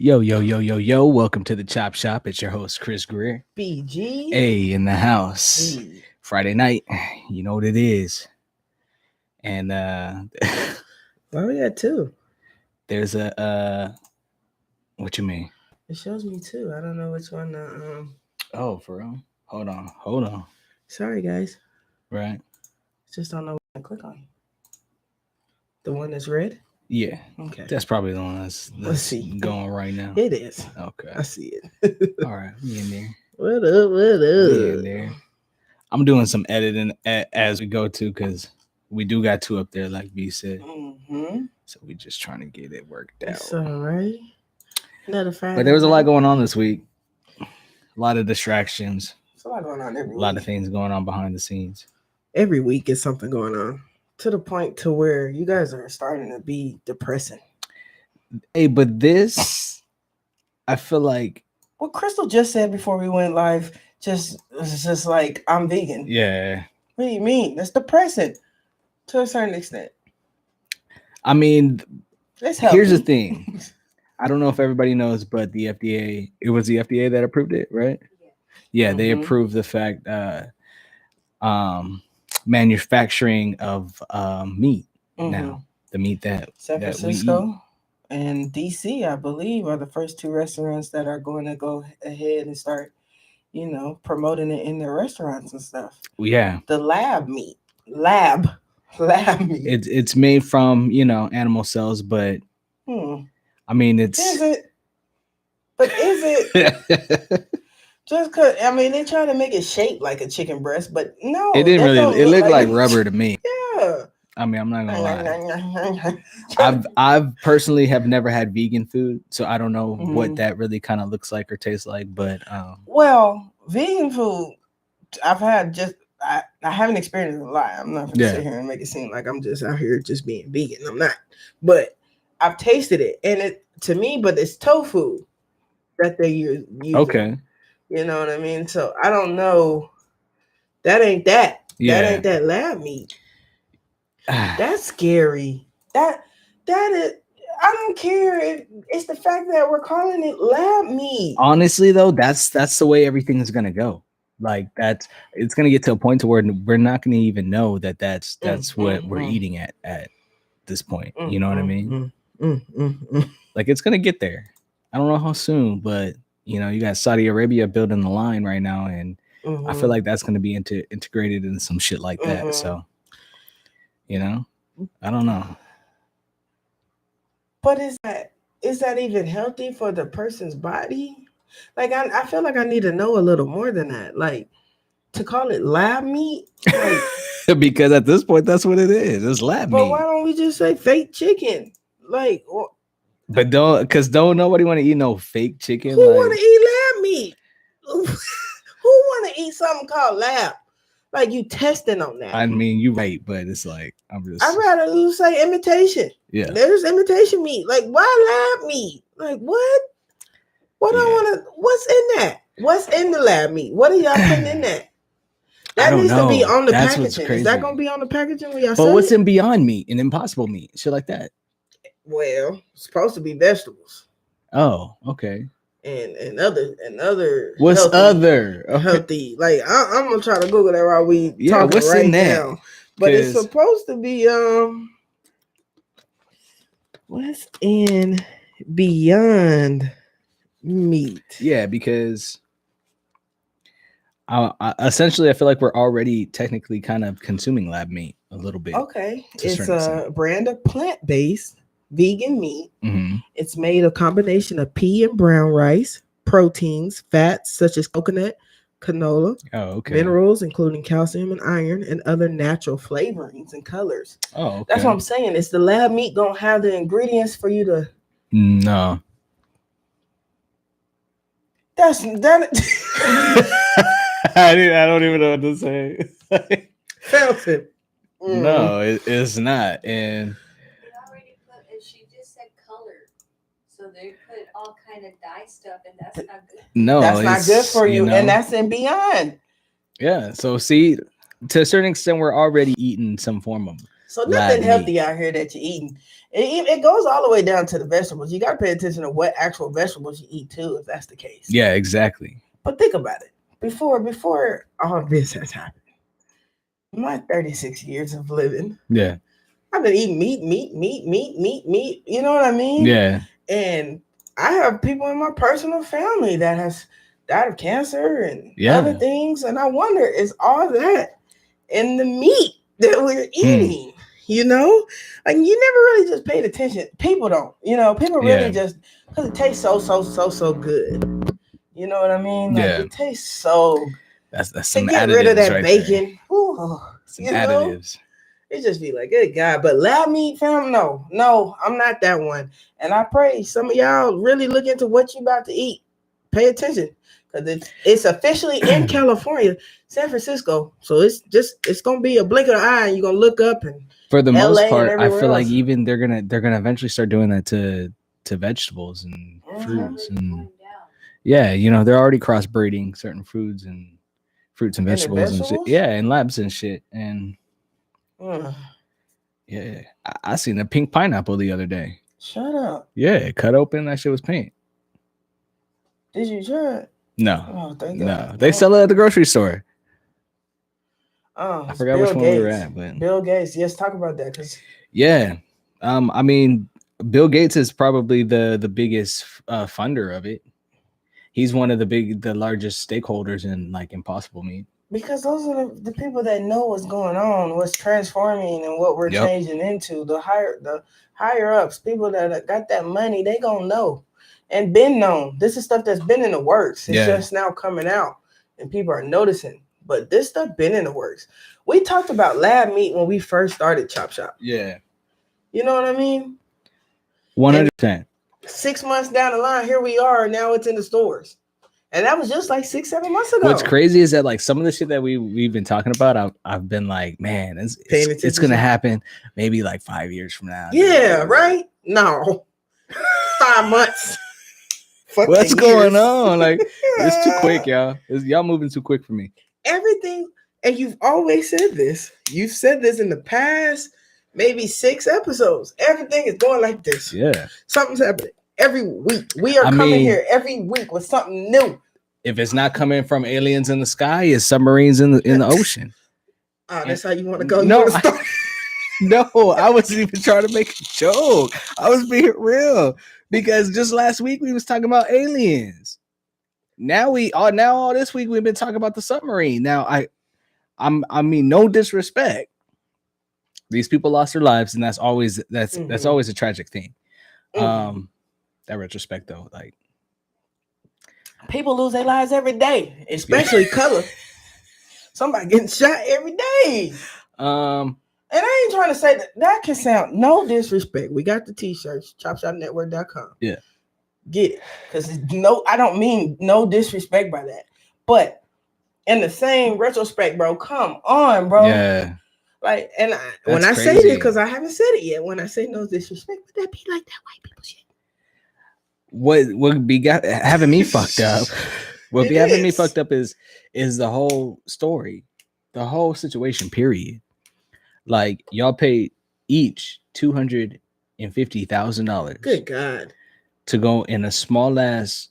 Yo. Welcome to the Chop Shop. It's your host, Kris Greer. BG In the house. Greer. Friday night. You know what it is. And Oh yeah, two. there's a what you mean? It shows me two. I don't know which one. Oh, for real? Hold on. Sorry guys, Right? just don't know what to click on. The one that's red. Yeah. Okay. That's probably the one that's Let's see. going right now. It is. Okay. I see it. All right. We in there. What up? We in there. I'm doing some editing as we go to because we do got two up there, like B said. Mm-hmm. So we just trying to get it worked out. It's all right. Another Friday. But there was a lot going on this week. A lot of distractions. There's a lot going on every week. A lot of things going on behind the scenes. Every week is something going on. To the point to where you guys are starting to be depressing. Hey, but this, I feel like what Crystal just said before we went live, was just like, I'm vegan. Yeah. What do you mean? That's depressing to a certain extent. I mean, here's the thing. I don't know if everybody knows, but the FDA, it was the FDA that approved it, right? Yeah, they approved the fact manufacturing of meat now. The meat that San Francisco and DC, I believe, are the first two restaurants that are going to go ahead and start, promoting it in their restaurants and stuff. Yeah. The lab meat. Lab meat. It's made from, animal cells, but I mean, is it? But is it? Just cause they try to make it shaped like a chicken breast, but no, it didn't really. It looked like rubber to me. Yeah. I mean, I'm not gonna lie. I've personally have never had vegan food, so I don't know what that really kind of looks like or tastes like. But well, vegan food, I've had I haven't experienced a lot. I'm not gonna sit here and make it seem like I'm just out here just being vegan. I'm not, but I've tasted it, and it to me, but it's tofu that they use. Okay. You know what I mean? So I don't know. That ain't that. Yeah. That ain't that lab meat. That's scary. That is. I don't care. It's the fact that we're calling it lab meat. Honestly, though, that's the way everything is gonna go. Like it's gonna get to a point to where we're not gonna even know that that's what we're eating at this point. You know what I mean? Like it's gonna get there. I don't know how soon, but. You got Saudi Arabia building the line right now, and I feel like that's going to be integrated into some shit like that. So, I don't know. But is that even healthy for the person's body? Like, I feel like I need to know a little more than that. Like, to call it lab meat? Like, because at this point, that's what it is. It's lab meat. But why don't we just say fake chicken? Like, but don't nobody want to eat no fake chicken. Who want to eat lab meat? Who want to eat something called lab? Like you testing on that. I mean, you're right, but it's like I'd rather you say imitation. Yeah. There's imitation meat. Like why lab meat? Like what? What I want to? What's in that? What's in the lab meat? What are y'all putting in that? That needs to be on the packaging. Is that gonna be on the packaging when y'all? But what's in Beyond Meat and Impossible Meat? Shit like that. Well, it's supposed to be vegetables. Oh, okay. And other. What's healthy, other? Okay. Healthy. Like I'm gonna try to Google that while we talking what's right in that? now. But it's supposed to be what's in Beyond Meat? Yeah, because essentially I feel like we're already technically kind of consuming lab meat a little bit. Okay, it's a brand of plant-based vegan meat. It's made a combination of pea and brown rice, proteins, fats such as coconut, canola, minerals including calcium and iron, and other natural flavorings and colors. Oh, okay. That's what I'm saying. Is the lab meat gonna have the ingredients for you to? No. That. I don't even know what to say. Felton. No, it's not. And she just said color, so they put all kind of dye stuff, and that's not good. No, that's not good for you, and that's in Beyond. Yeah. So see, to a certain extent, we're already eating some form of So nothing healthy out here that you're eating. It goes all the way down to the vegetables. You got to pay attention to what actual vegetables you eat too, if that's the case. Yeah, exactly. But think about it. Before all this has happened, my 36 years of living, yeah, I've been eating meat. You know what I mean? Yeah. And I have people in my personal family that has died of cancer and other things. And I wonder, is all that in the meat that we're eating? You know, like you never really just paid attention. People don't, people really just, because it tastes so good. You know what I mean? Like it tastes so. That's some get additives rid of that right bacon. Ooh, some additives. It just be like, good God. But lab meat, fam, no, I'm not that one. And I pray some of y'all really look into what you about to eat. Pay attention. Because it's officially in California, San Francisco. So it's gonna be a blink of the eye, and you're gonna look up, and for the most part, I feel like even they're gonna eventually start doing that to vegetables and fruits and they're already crossbreeding certain foods and fruits and vegetables and shit. Yeah, and labs and shit. And yeah, I seen a pink pineapple the other day. Shut up. Yeah, cut open, that shit was pink. Did you try it? No. Oh, thank God. No. They sell it at the grocery store. Oh, I forgot which one we were at, but Bill Gates. Yes, talk about that, because I mean, Bill Gates is probably the biggest funder of it. He's one of the largest stakeholders in like Impossible Meat. Because those are the people that know what's going on, what's transforming, and what we're changing into. The higher ups, people that got that money, they gonna know and been known. This is stuff that's been in the works. It's just now coming out, and people are noticing. But this stuff been in the works. We talked about lab meat when we first started ChopShop. Yeah, you know what I mean. 100%. 6 months down the line, here we are. Now it's in the stores. And that was just like 6-7 months ago. What's crazy is that like some of the shit that we've been talking about, I've been like, man, it's gonna happen maybe like 5 years from now. Yeah, right? No. 5 months. What's going on? Like, it's too quick, y'all. Y'all moving too quick for me. Everything, and you've always said this. You've said this in the past, maybe 6 episodes. Everything is going like this. Yeah. Something's happening. Every week. We are coming here every week with something new. If it's not coming from aliens in the sky, it's submarines in the ocean. Oh, that's how you want to go? No, I wasn't even trying to make a joke. I was being real. Because just last week we was talking about aliens. Now all this week we've been talking about the submarine. Now I mean, no disrespect. These people lost their lives, and that's always a tragic thing. That retrospect though, like people lose their lives every day, especially color. Somebody getting shot every day. And I ain't trying to say that can sound no disrespect. We got the t-shirts, ChopShopNetwork.com. Yeah. Get it. Because I don't mean no disrespect by that. But in the same retrospect, bro, come on, bro. Yeah. Like, and when I say this, because I haven't said it yet, when I say no disrespect, would that be like that white people shit? What be having me fucked up? What be having me fucked up is the whole story, the whole situation. Period. Like y'all paid each $250,000. Good God. To go in a small ass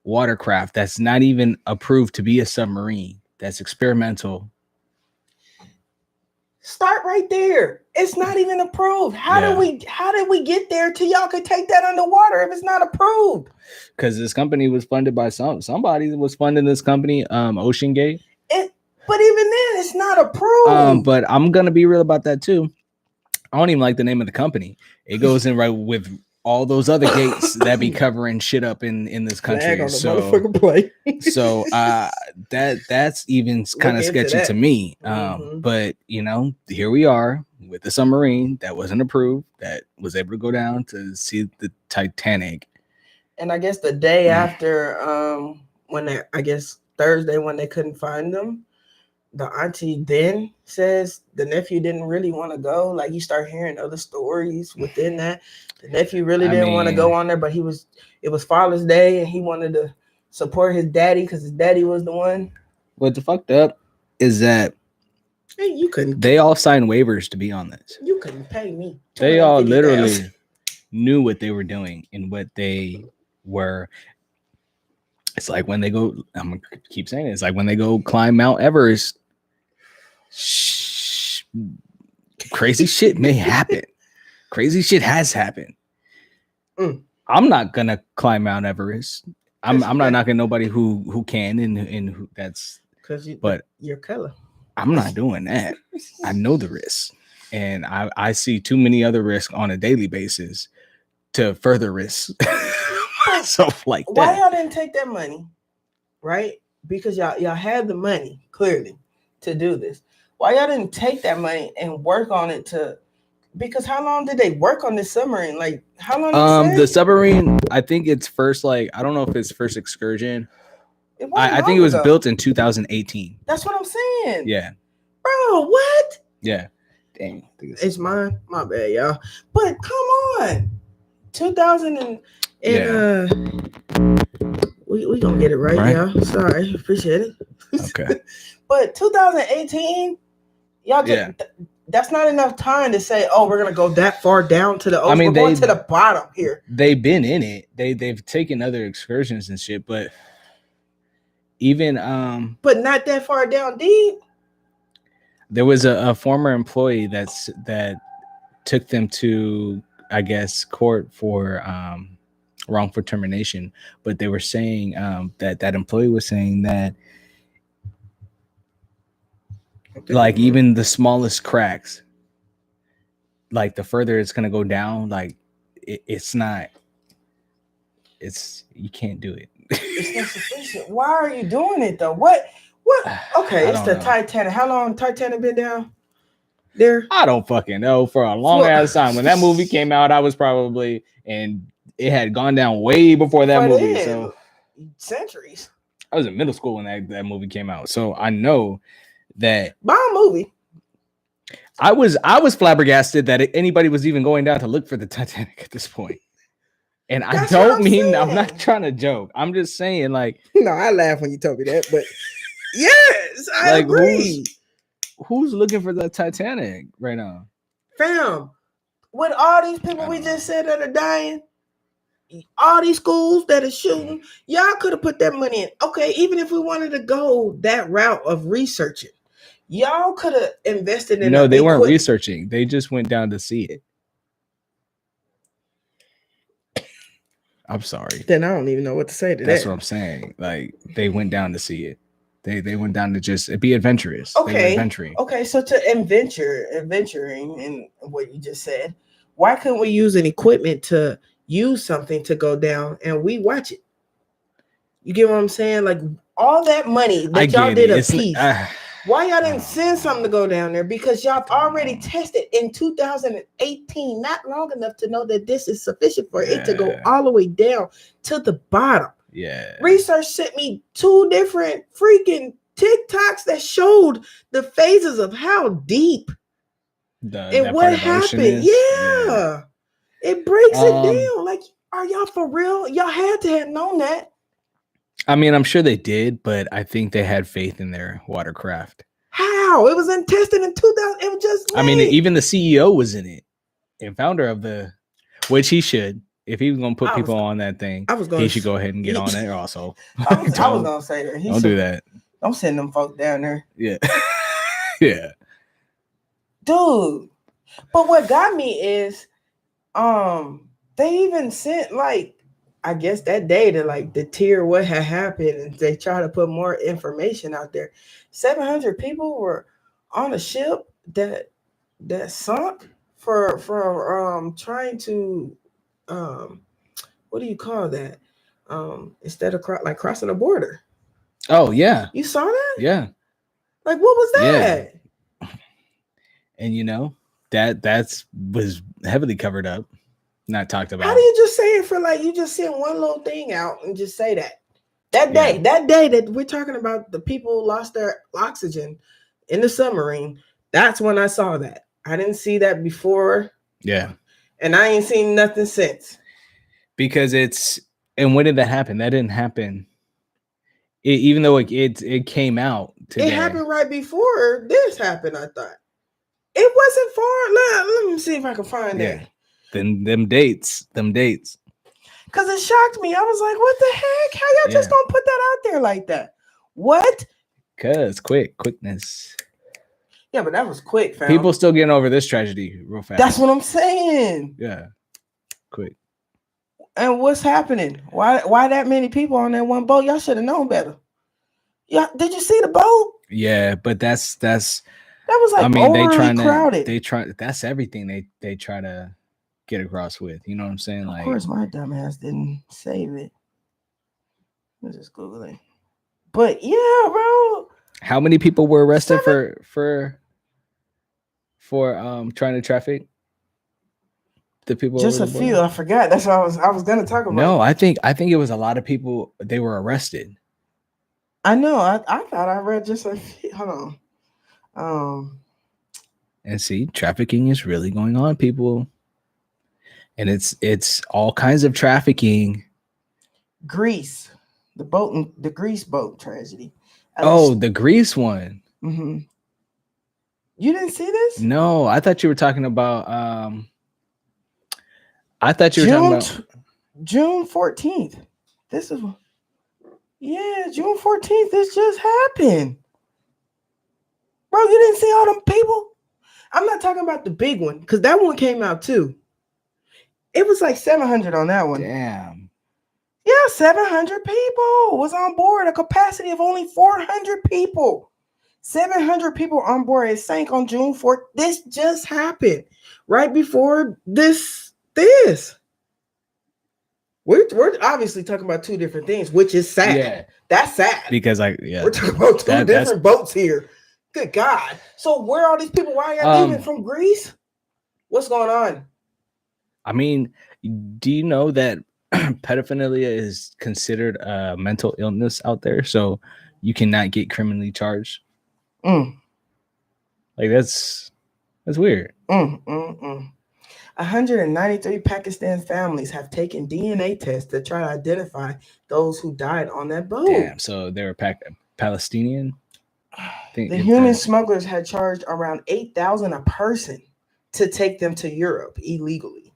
watercraft that's not even approved to be a submarine. That's experimental. Start right there. It's not even approved. How did we get there till y'all could take that underwater if it's not approved? Because this company was funded by somebody was funding this company, Ocean Gate. But even then, it's not approved. But I'm gonna be real about that too. I don't even like the name of the company. It goes in right with all those other gates that be covering shit up in this country. So that's even kind of sketchy to me. But here we are with the submarine that wasn't approved, that was able to go down to see the Titanic. And I guess the day after, Thursday when they couldn't find them, the auntie then says the nephew didn't really want to go. Like you start hearing other stories within that. The nephew really didn't want to go on there, but it was Father's Day and he wanted to support his daddy because his daddy was the one. What the fucked up is that Hey, you couldn't. They all signed waivers to be on this. You couldn't pay me. They all literally knew what they were doing and what they were. It's like when they go. I'm gonna keep saying it. It's like when they go climb Mount Everest. Crazy shit may happen. Crazy shit has happened. I'm not gonna climb Mount Everest. I'm not knocking nobody who can and who that's because your color. I'm not doing that. I know the risks, and I see too many other risks on a daily basis to further risk myself like that. Why y'all didn't take that money, right? Because y'all had the money clearly to do this. Why y'all didn't take that money and work on it because how long did they work on this submarine? Like how long? The submarine, I think it's first I don't know if it's first excursion. I think it was built in 2018. That's what I'm saying. Yeah. Bro, what? Yeah. Dang. It's mine. My bad, y'all. But come on. 2000 and we gonna get it right, y'all. Sorry. Appreciate it. Okay. But 2018, y'all just that's not enough time to say, oh, we're gonna go that far down to the ocean. We're going to the bottom here. They've been in it. They've taken other excursions and shit, but even but not that far down deep. There was a former employee that took them to, I guess, court for wrongful termination, but they were saying that employee was saying that like even the smallest cracks, like the further it's gonna go down, like it's you can't do it. It's not sufficient. Why are you doing it though? What? Okay, it's the Titanic. How long Titanic been down there? I don't fucking know. For a long ass time. When that movie came out, I was probably, and it had gone down way before that movie. So centuries. I was in middle school when that movie came out. So I know that bomb movie. I was flabbergasted that anybody was even going down to look for the Titanic at this point. And I don't mean, I'm not trying to joke. I'm just saying, like, no, I laugh when you told me that, but yes, I agree. Who's looking for the Titanic right now? Fam, with all these people we just said that are dying, all these schools that are shooting, y'all could have put that money in. Okay, even if we wanted to go that route of researching, y'all could have invested in. No, they weren't researching. They just went down to see it. I'm sorry. Then I don't even know what to say to that. That's what I'm saying. Like they went down to see it. They went down to just be adventurous. Okay. Okay. So to adventuring in what you just said, why couldn't we use an equipment to use something to go down and we watch it? You get what I'm saying? Like all that money that y'all did a piece. Why y'all didn't send something to go down there? Because y'all already tested in 2018, not long enough to know that this is sufficient for it to go all the way down to the bottom. Yeah. Research sent me 2 different freaking TikToks that showed the phases of how deep and what happened. Yeah. It breaks it down. Like, are y'all for real? Y'all had to have known that. I mean, I'm sure they did, but I think they had faith in their watercraft. How? It was tested in 2000. It was just made. I mean, even the CEO was in it and founder of which he should. If he was going to put people on that thing, he should go ahead and get on it also. I was going to say that. Don't do that. Don't send them folks down there. Yeah. Yeah. Dude. But what got me is they even sent I guess that day to deter what had happened, and they try to put more information out there. 700 people were on a ship that sunk for trying to what do you call that? Instead of crossing a border. Oh yeah, you saw that? Yeah. Like what was that? Yeah. And that was heavily covered up. Not talked about. How do you just say it for you just send one little thing out and just say that day that we're talking about the people lost their oxygen in the submarine? That's when I saw that. I didn't see that before. Yeah. And I ain't seen nothing since. Because and when did that happen? That didn't happen even though it came out today. It happened right before this happened, I thought. It wasn't far. Let me see if I can find it. Them dates. Because it shocked me. I was like, what the heck? How y'all just gonna put that out there like that? What? Because quickness. Yeah, but that was quick, fam. People still getting over this tragedy real fast. That's what I'm saying. Yeah. Quick. And what's happening? Why that many people on that one boat? Y'all should have known better. Yeah, did you see the boat? Yeah, but that was like, I mean, crowded. That's everything they try to get across with. You know what I'm saying? Of course, my dumbass didn't save it. Let's just Google it. But yeah, bro. How many people were arrested for trying to traffic? The people just a few. I forgot. That's what I was gonna talk about. No, I think it was a lot of people. They were arrested. I know. I thought I read just a few. Hold on. And see, trafficking is really going on, people. And it's all kinds of trafficking. Greece, the Greece boat tragedy. The Greece one. Mm-hmm. You didn't see this? No, I thought you were talking about. I thought you were talking about June 14th. This is June 14th. This just happened, bro. You didn't see all them people? I'm not talking about the big one because that one came out too. It was like 700 on that one. Damn. Yeah, 700 people was on board. A capacity of only 400 people. 700 people on board. It sank on June 4th. This just happened right before this. We're obviously talking about two different things, which is sad. Yeah. That's sad. Because we're talking about two different boats here. Good God. So where are all these people? Why are y'all leaving from Greece? What's going on? I mean, do you know that pedophilia is considered a mental illness out there? So you cannot get criminally charged. Like that's weird. 193 Pakistan families have taken DNA tests to try to identify those who died on that boat. Damn, so they were Palestinian? The human smugglers had charged around $8,000 a person to take them to Europe illegally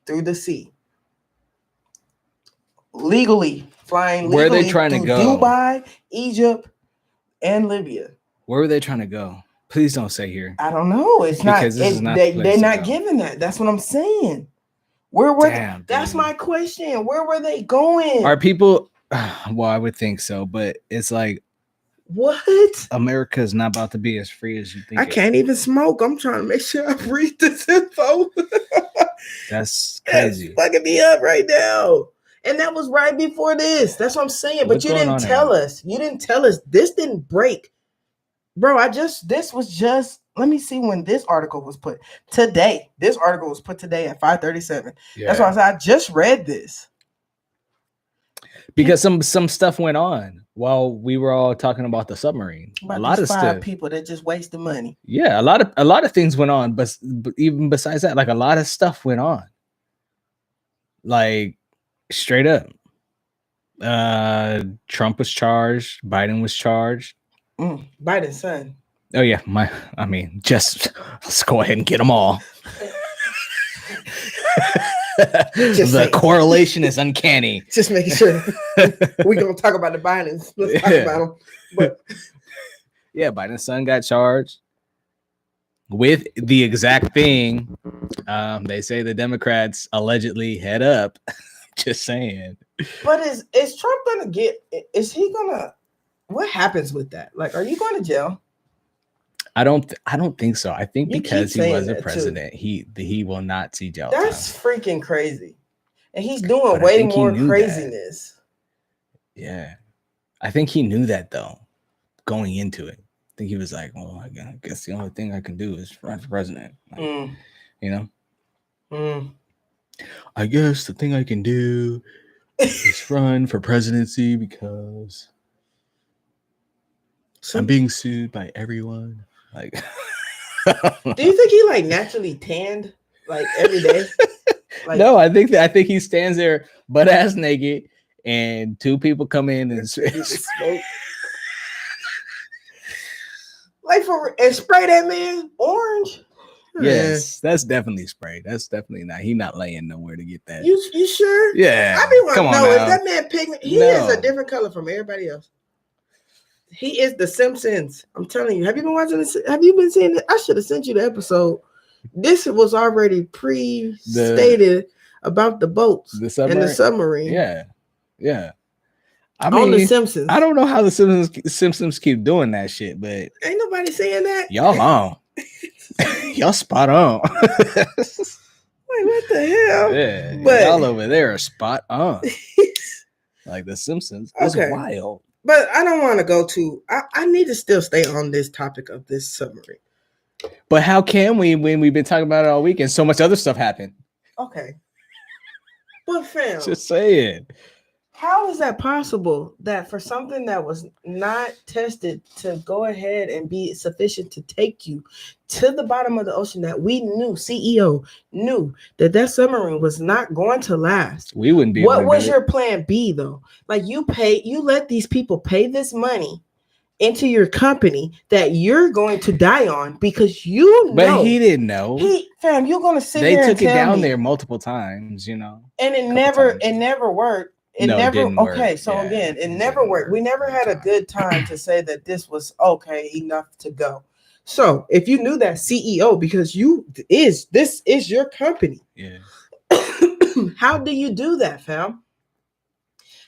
through the sea. Legally, flying legally. Where are they trying to go? Dubai, Egypt, and Libya. Where were they trying to go? Please don't say here. I don't know. It's because not. They're not giving that. That's what I'm saying. Where were they? That's my question. Where were they going? Are people? Well, I would think so, but it's like, what? America is not about to be as free as you think. I can't even smoke. I'm trying to make sure I read this info. That's crazy. That's fucking me up right now. And that was right before this. That's what I'm saying. But you didn't tell us. You didn't tell us. This didn't break. Bro, this was just, let me see when this article was put. Today. This article was put today at 5:37. Yeah. That's why I said I just read this. Because some stuff went on while we were all talking about the submarine. About a lot of stuff. People that just wasted money. Yeah, a lot of things went on, but even besides that, like a lot of stuff went on. Like straight up. Trump was charged, Biden was charged. Biden's son. Oh yeah, just let's go ahead and get them all. The correlation is uncanny. Just making sure we're gonna talk about the Bidens. Let's talk about them. But yeah, Biden's son got charged with the exact thing. They say the Democrats allegedly head up. Just saying. But is Trump gonna get? Is he gonna? What happens with that? Like, are you going to jail? I don't think so. I think because he was a president, he will not see jail. That's freaking crazy. And he's doing way more craziness. Yeah. I think he knew that though, going into it. I think he was like, well, I guess the only thing I can do is run for president. Like, you know? I guess the thing I can do is run for presidency because I'm being sued by everyone. Like, do you think he like naturally tanned like every day? Like, no, I think he stands there butt ass naked and 2 people come in and smoke. Like and spray that man orange. Yes, that's definitely spray. That's definitely not. He not laying nowhere to get that. You sure? Yeah. I be wanting to know, is that man pigment? He is a different color from everybody else. He is the Simpsons. I'm telling you. Have you been watching this? Have you been seeing it? I should have sent you the episode. This was already pre-stated about the boats and the submarine. Yeah. I mean, on the Simpsons. I don't know how the Simpsons keep doing that shit, but ain't nobody saying that. Y'all on. Y'all spot on. Like, what the hell? Yeah, but y'all over there are spot on. Like the Simpsons is wild. But I don't want to go to. I need to still stay on this topic of this submarine. But how can we when we've been talking about it all week and so much other stuff happened? Okay. But fam, just saying. How is that possible that for something that was not tested to go ahead and be sufficient to take you to the bottom of the ocean, that we knew, CEO knew that submarine was not going to last? We wouldn't be. What was your plan B though? Like you let these people pay this money into your company that you're going to die on because you know. But he didn't know. Fam, you're going to sit there and tell me. They took it down there multiple times, you know. And it never worked. It never work. So again, it never worked. We never had a good time to say that this was okay enough to go. So if you knew that, CEO, because this is your company. Yeah. How do you do that, fam?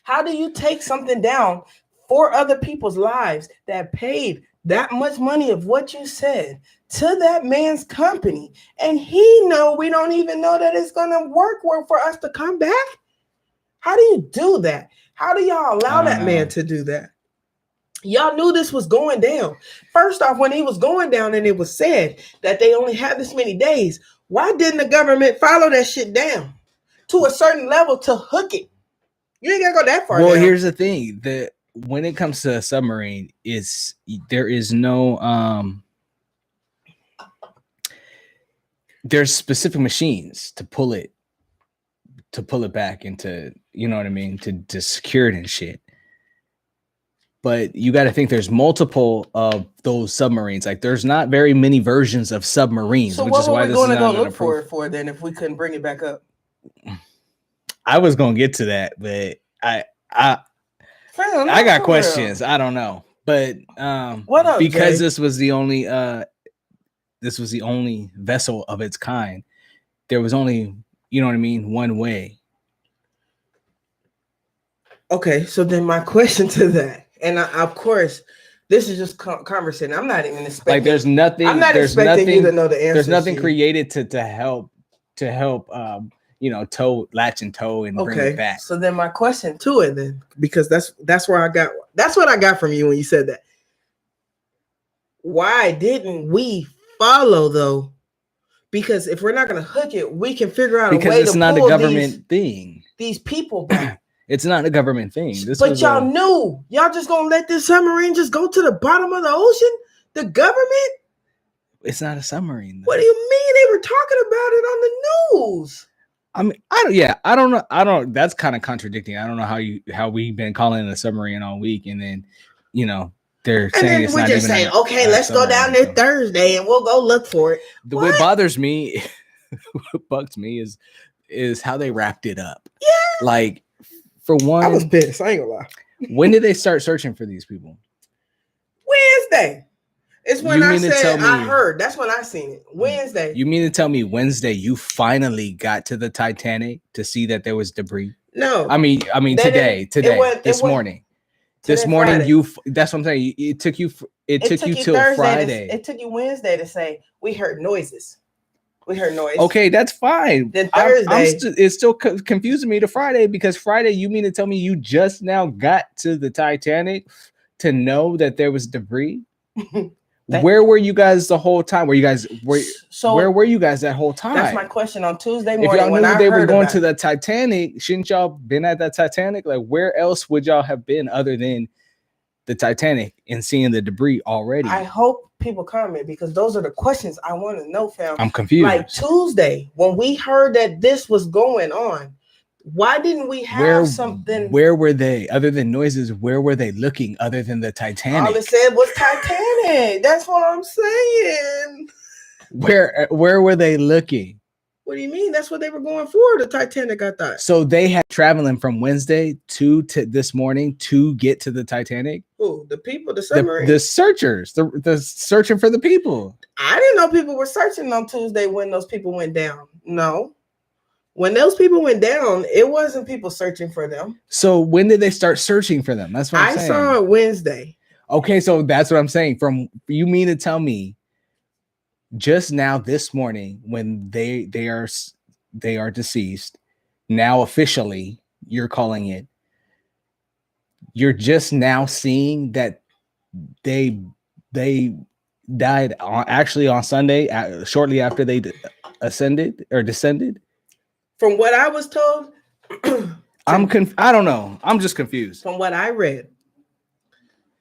How do you take something down for other people's lives that paid that much money of what you said to that man's company, and we don't even know that it's gonna work for us to come back? How do you do that? How do y'all allow that man to do that? Y'all knew this was going down. First off, when he was going down and it was said that they only had this many days, why didn't the government follow that shit down to a certain level to hook it? You ain't gotta go that far. Well, here's the thing: that when it comes to a submarine, there is no there's specific machines to pull it back into, you know what I mean, to secure it and shit. But you got to think there's multiple of those submarines. Like there's not very many versions of submarines. So what were we going to go look for it for then if we couldn't bring it back up? I was going to get to that, but I got questions. I don't know, but what up, because Jay? this was the only vessel of its kind. There was only, you know what I mean, one way. Okay, so then my question to that, and of course, this is just conversation. I'm not even expecting. Like, there's nothing. I'm not expecting you to know the answer. There's nothing created to help. Latch and tow and bring it back. So then my question to it then, because that's what I got from you when you said that. Why didn't we follow though? Because if we're not going to hook it, we can figure out a way to pull it's not a government thing. These people back. It's not a government thing. But y'all knew. Y'all just going to let this submarine just go to the bottom of the ocean? The government? It's not a submarine, though. What do you mean? They were talking about it on the news. I mean, I don't know. That's kind of contradicting. I don't know how we've been calling it a submarine all week, and then, they're saying it's not even. And then we just say, okay, let's go down there Thursday and we'll go look for it. What bothers me, what bugs me is how they wrapped it up. Yeah. Like, for one, I was pissed. I ain't gonna lie. When did they start searching for these people? Wednesday. It's when I said I heard. That's when I seen it. Wednesday. You mean to tell me Wednesday you finally got to the Titanic to see that there was debris? No. I mean today, this morning. This morning, that's what I'm saying. It took you till Thursday Friday. It took you Wednesday to say we heard noises. We heard noise. Okay, that's fine. Then Thursday, it's still confusing me to Friday, because Friday, you mean to tell me you just now got to the Titanic to know that there was debris? Where were you guys the whole time? Where were you guys that whole time? That's my question on Tuesday morning. If y'all knew they were going to the Titanic, shouldn't y'all been at that Titanic? Like, where else would y'all have been other than the Titanic and seeing the debris already? I hope people comment, because those are the questions I want to know, fam. I'm confused. Like Tuesday, when we heard that this was going on, Why didn't we have something? Where were they? Other than noises, where were they looking other than the Titanic? All it said was Titanic. That's what I'm saying. Where were they looking? What do you mean? That's what they were going for, the Titanic, I thought. So they had traveling from Wednesday to this morning to get to the Titanic? Who? The people, the submarine? The searchers, the searching for the people. I didn't know people were searching on Tuesday when those people went down. No. When those people went down, it wasn't people searching for them. So when did they start searching for them? That's what I'm saying. I saw it Wednesday. Okay, so that's what I'm saying. You mean to tell me just now this morning when they are deceased, now officially you're calling it, you're just now seeing that they died actually on Sunday, shortly after they ascended or descended? From what I was told, I don't know. I'm just confused. From what I read,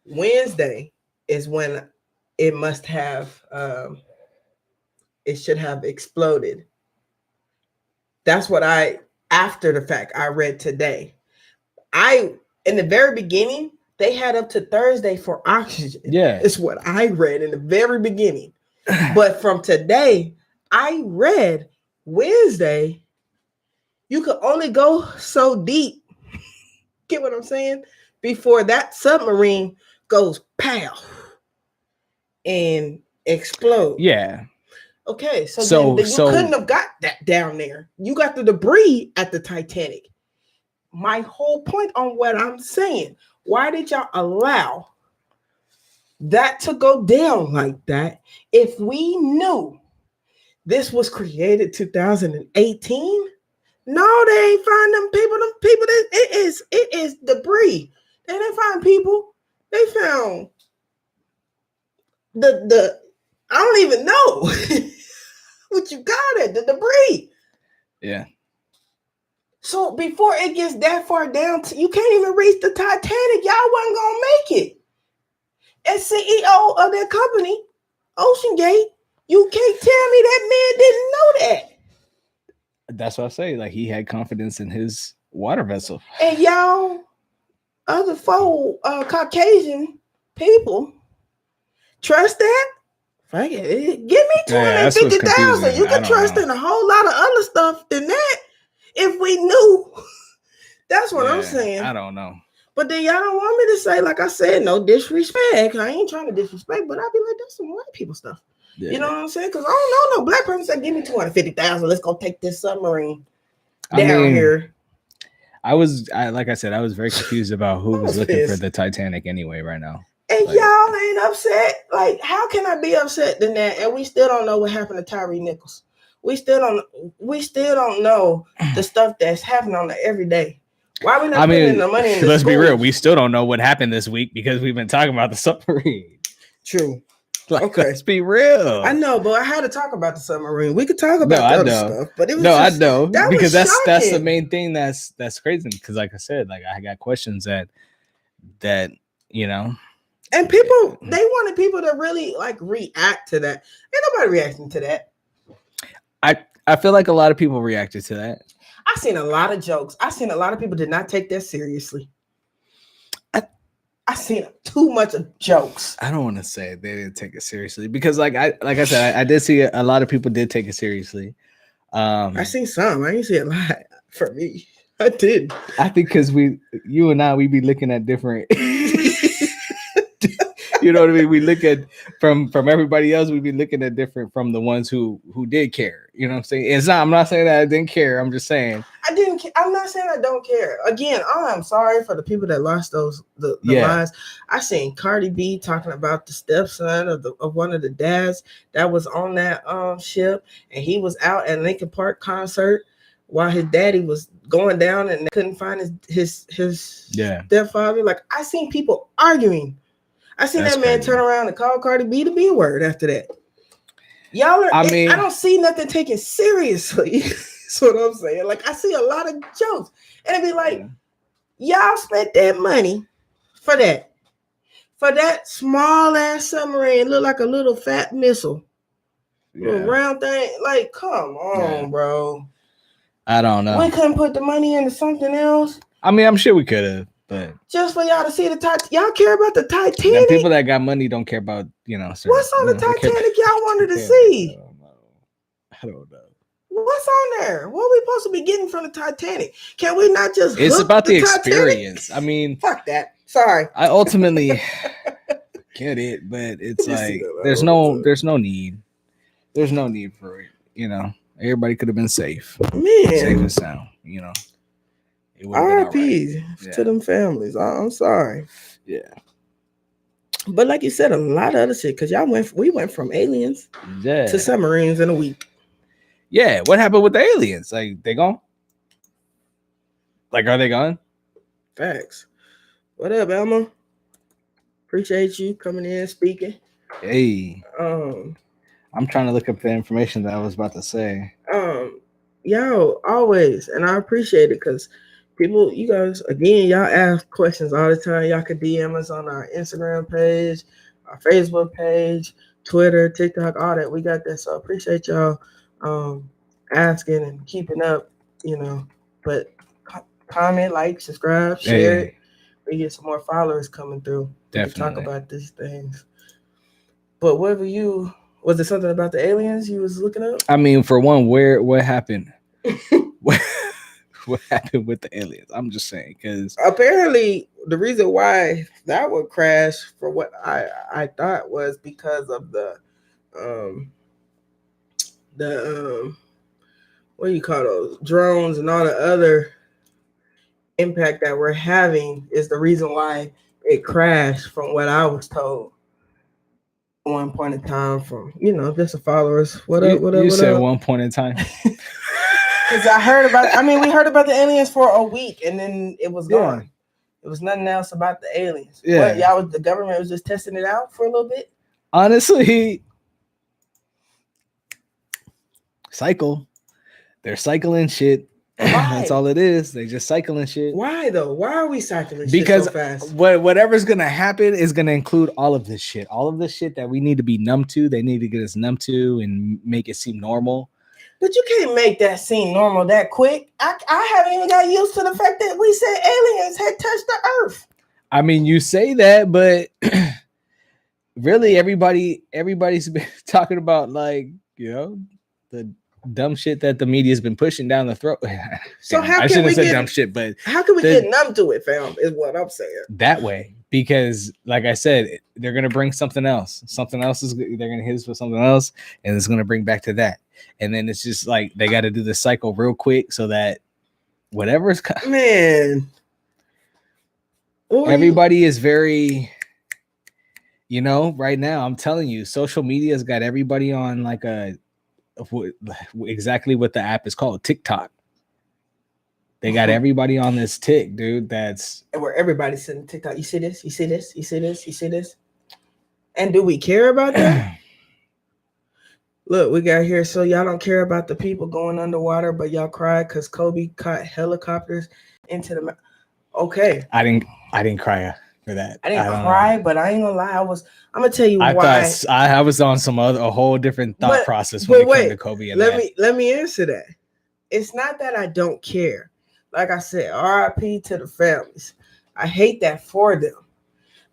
Wednesday is when it must have, it should have exploded. That's what after the fact, I read today. In the very beginning, they had up to Thursday for oxygen. Yeah. It's what I read in the very beginning. But from today, I read Wednesday, you could only go so deep. Get what I'm saying? Before that submarine goes pow and explode. Yeah. Okay, so then you couldn't have got that down there. You got the debris at the Titanic. My whole point on what I'm saying, why did y'all allow that to go down like that if we knew this was created 2018? No, they ain't find them people. It is debris. They didn't find people. They found the I don't even know what you got it, the debris. Yeah. So before it gets that far down, you can't even reach the Titanic. Y'all wasn't gonna make it. As CEO of that company, Ocean Gate, you can't tell me that man didn't know that. That's what I say. Like, he had confidence in his water vessel. And y'all, other four Caucasian people, trust that? Give me 250,000. You can trust in a whole lot of other stuff than that. If we knew, that's what I'm saying. I don't know. But then y'all don't want me to say, like I said, no disrespect. I ain't trying to disrespect, but I'll be like, that's some white people stuff. Yeah. You know what I'm saying? Because I don't know no black person said, give me 250,000. Let's go take this submarine down here. Like I said, I was very confused about who was looking for the Titanic anyway right now. And y'all ain't upset. Like, how can I be upset than that? And we still don't know what happened to Tyree Nichols. We still don't know the stuff that's happening on the everyday. Why are we not putting the money in the let's schools? Be real. We still don't know what happened this week because we've been talking about the submarine. True. Like, okay. Let's be real. I know, but I had to talk about the submarine. We could talk about the other stuff, but it was I know because that's the main thing that's crazy. Because, like I said, like I got questions that you know, and people they wanted people to really like react to that. Ain't nobody reacting to that. I feel like a lot of people reacted to that. I seen a lot of jokes. I seen a lot of people did not take that seriously. I seen too much of jokes. I don't want to say they didn't take it seriously because, like I said, I did see a lot of people did take it seriously. I seen some. I didn't see a lot for me. I did. I think because you and I, we be looking at different. You know what I mean? We look at from everybody else. We be looking at different from the ones who did care. You know what I'm saying? I'm not saying that I didn't care. I'm just saying I didn't. I'm not saying I don't care. Again, I'm sorry for the people that lost the lives. I seen Cardi B talking about the stepson of one of the dads that was on that ship, and he was out at Linkin Park concert while his daddy was going down, and they couldn't find his stepfather. Like, I seen people arguing. I seen that man turn around and call Cardi B the B word after that. Y'all are, I don't see nothing taken seriously. That's what I'm saying. Like, I see a lot of jokes. And it'd be like, y'all spent that money for that. For that small ass submarine, look like a little fat missile. Little round thing. Like, come on, bro. I don't know. We couldn't put the money into something else. I mean, I'm sure we could have, but just for y'all to see the Titanic. Y'all care about the Titanic? The people that got money don't care about, certain, what's on the Titanic y'all wanted to see? I don't know. What's on there? What are we supposed to be getting from the Titanic? Can we not just? It's about the experience. I mean, fuck that. Sorry. I ultimately get it, but it's like there's no need. There's no need for it. Everybody could have been safe. Man, safe and sound. R.I.P. to them families. I'm sorry. Yeah. But like you said, a lot of other shit, because we went from aliens to submarines in a week. Yeah, what happened with the aliens? Like, they gone? Like, are they gone? Facts. What up, Elma? Appreciate you coming in, speaking. Hey. I'm trying to look up the information that I was about to say. Yo, always, and I appreciate it because people, you guys, again, y'all ask questions all the time. Y'all can DM us on our Instagram page, our Facebook page, Twitter, TikTok, all that. We got that. So I appreciate y'all asking and keeping up, But comment, like, subscribe, share it. We get some more followers coming through. Definitely. We can talk about these things. But was there something about the aliens you was looking up? I mean, for one, what happened? What happened with the aliens? I'm just saying, because apparently the reason why that would crash, for what I thought, was because of the what do you call those drones and all the other impact that we're having is the reason why it crashed, from what I was told. One point in time, from just the followers. What up? You said one point in time. Because we heard about the aliens for a week, and then it was gone. Yeah. It was nothing else about the aliens. Yeah, the government was just testing it out for a little bit. Honestly, cycle. They're cycling shit. That's all it is. They just cycling shit. Why though? Why are we cycling shit so fast? Whatever's gonna happen is gonna include all of this shit. All of this shit that we need to be numb to. They need to get us numb to and make it seem normal. But you can't make that seem normal that quick. I haven't even got used to the fact that we said aliens had touched the earth. I mean, you say that, but really everybody's been talking about, like, the dumb shit that the media's been pushing down the throat. So I shouldn't have said dumb shit, but how can we get numb to it, fam? Is what I'm saying. That way, because like I said, they're gonna bring something else. Something else they're gonna hit us with something else, and it's gonna bring back to that. And then it's just like they got to do the cycle real quick so that whatever's man, everybody is very, right now. I'm telling you, social media's got everybody on like exactly what the app is called, TikTok. They got everybody on this tick, dude. That's where everybody's sitting TikTok. You see this? You see this? You see this? You see this? And do we care about that? Look, we got here. So y'all don't care about the people going underwater, but y'all cried because Kobe caught helicopters into the. Okay. I didn't cry for that. I didn't cry, but I ain't gonna lie. I'm gonna tell you why. Thought I was on a whole different thought process when it came to Kobe. And let me answer that. It's not that I don't care. Like I said, RIP to the families. I hate that for them.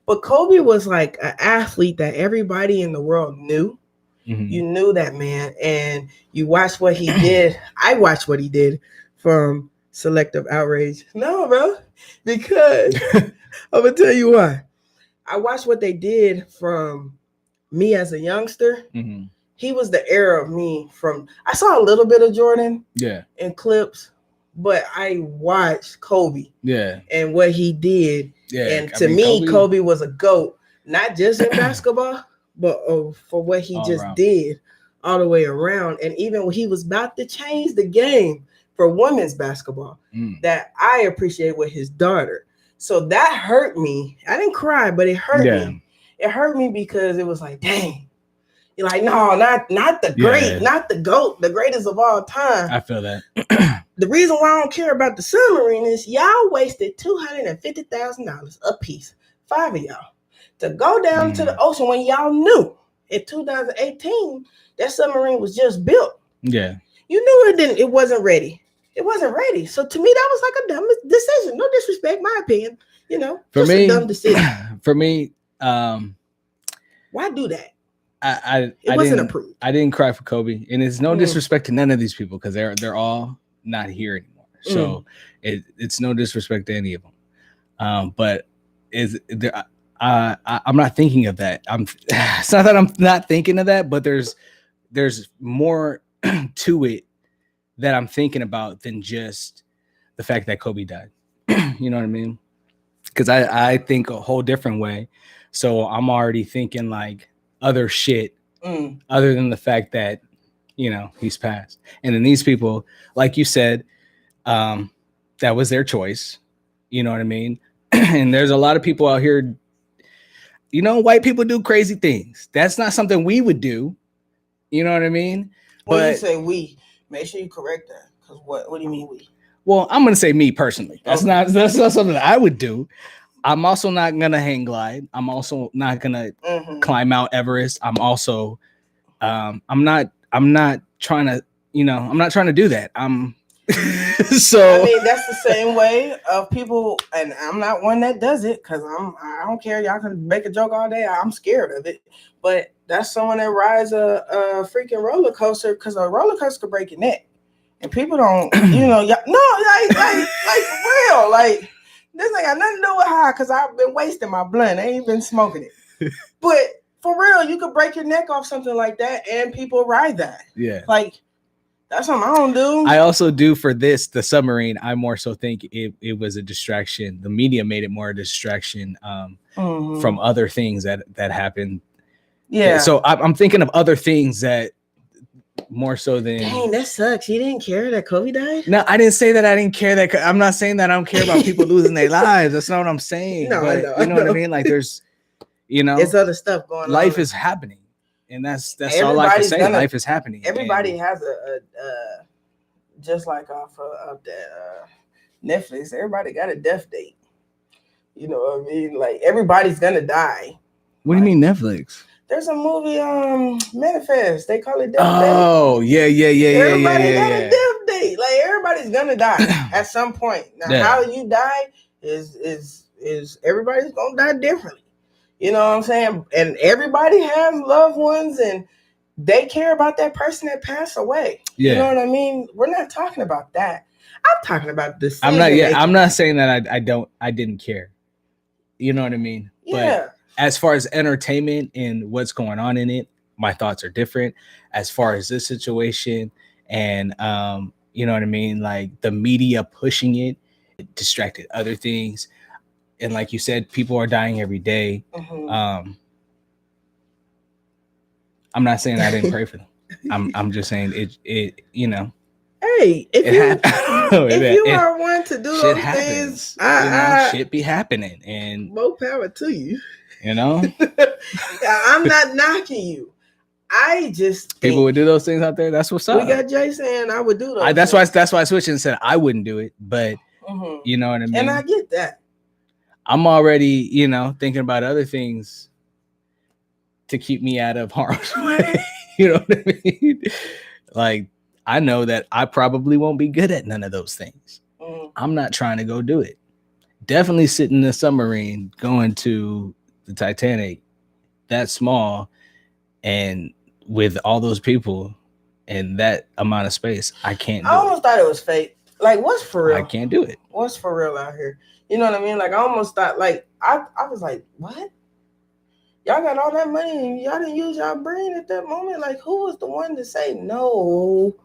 But Kobe was like an athlete that everybody in the world knew. Mm-hmm. You knew that man, and you watched what he did. I watched what he did from Selective Outrage. No, bro, because I'm gonna tell you why. I watched what they did from me as a youngster. Mm-hmm. He was the era of me. I saw a little bit of Jordan, in clips, but I watched Kobe, and what he did. Yeah, and to me, Kobe was a GOAT, not just in basketball, but for what he just did all the way around. And even when he was about to change the game for women's basketball, that I appreciate with his daughter. So that hurt me. I didn't cry, but it hurt me. It hurt me because it was like, dang. You're like, no, not the great, not the GOAT, the greatest of all time. I feel that. The reason why I don't care about the submarine is y'all wasted $250,000 a piece, 5 of y'all, to go down to the ocean when y'all knew in 2018 that submarine was just built. Yeah. You knew it wasn't ready. It wasn't ready. So to me, that was like a dumb decision. No disrespect, my opinion. You know, for just me, a dumb decision. For me, why do that? It wasn't approved. I didn't cry for Kobe, and it's no disrespect to none of these people because they're all not here anymore. So it's no disrespect to any of them. But is there? I'm not thinking of that. It's not that I'm not thinking of that, but there's more to it that I'm thinking about than just the fact that Kobe died. You know what I mean? Because I think a whole different way. So I'm already thinking like other shit other than the fact that, you know, he's passed. And then these people, like you said, that was their choice. You know what I mean? And there's a lot of people out here, you know, white people do crazy things. That's not something we would do. You know what I mean? When you say we, make sure you correct that. Because what do you mean we? Well, I'm going to say me personally. That's not something that I would do. I'm also not going to hang glide. I'm also not going to climb Mount Everest. I'm also, I'm not trying to, you know, I'm not trying to do that. So I mean, that's the same way of people, and I'm not one that does it because I don't care. Y'all can make a joke all day. I'm scared of it, but that's someone that rides a freaking roller coaster because a roller coaster could break your neck, and people don't, you know, like for real, like this ain't got nothing to do with high because I've been wasting my blunt. I ain't been smoking it, but for real, you could break your neck off something like that, and people ride that. Yeah, like. That's something I don't do. I also do for this, the submarine. I more so think it was a distraction. The media made it more a distraction from other things that happened. Yeah. So I'm thinking of other things that more so than. Dang, that sucks. You didn't care that Kobe died? No, I didn't say that I didn't care that. I'm not saying that I don't care about people losing their lives. That's not what I'm saying. No, but I know, you know what I mean? Like there's, you know, there's other stuff going on. Life is happening. And that's all I can say. Life is happening. Everybody has a just like off of that Netflix. Everybody got a death date. You know what I mean? Like everybody's gonna die. What do you mean Netflix? There's a movie, Manifest. They call it Death Date. Oh, yeah. Everybody got a death date. Like everybody's gonna die at some point. Now, how you die is everybody's gonna die differently. You know what I'm saying? And everybody has loved ones and they care about that person that passed away. Yeah. You know what I mean? We're not talking about that. I'm talking about this. I'm not saying that I didn't care. You know what I mean? Yeah. But as far as entertainment and what's going on in it, my thoughts are different. As far as this situation and you know what I mean? Like the media pushing it distracted other things. And like you said, people are dying every day. I'm not saying I didn't pray for them. I'm just saying it you know. Hey, if you are one to do those things, shit be happening, and more power to you. You know, I'm not knocking you. I just people would do those things out there. That's what's up. We got Jay saying I would do those. That's why I switched and said I wouldn't do it, but you know what I mean. And I get that. I'm already, you know, thinking about other things to keep me out of harm's way. You know what I mean? Like, I know that I probably won't be good at none of those things. I'm not trying to go do it. Definitely sitting in the submarine going to the Titanic that small and with all those people and that amount of space, I can't do it. I almost thought it was fake. Like, what's for real? I can't do it. What's for real out here? You know what I mean? Like, I almost thought, like, I was like, what? Y'all got all that money and y'all didn't use y'all brain at that moment? Like, who was the one to say, no,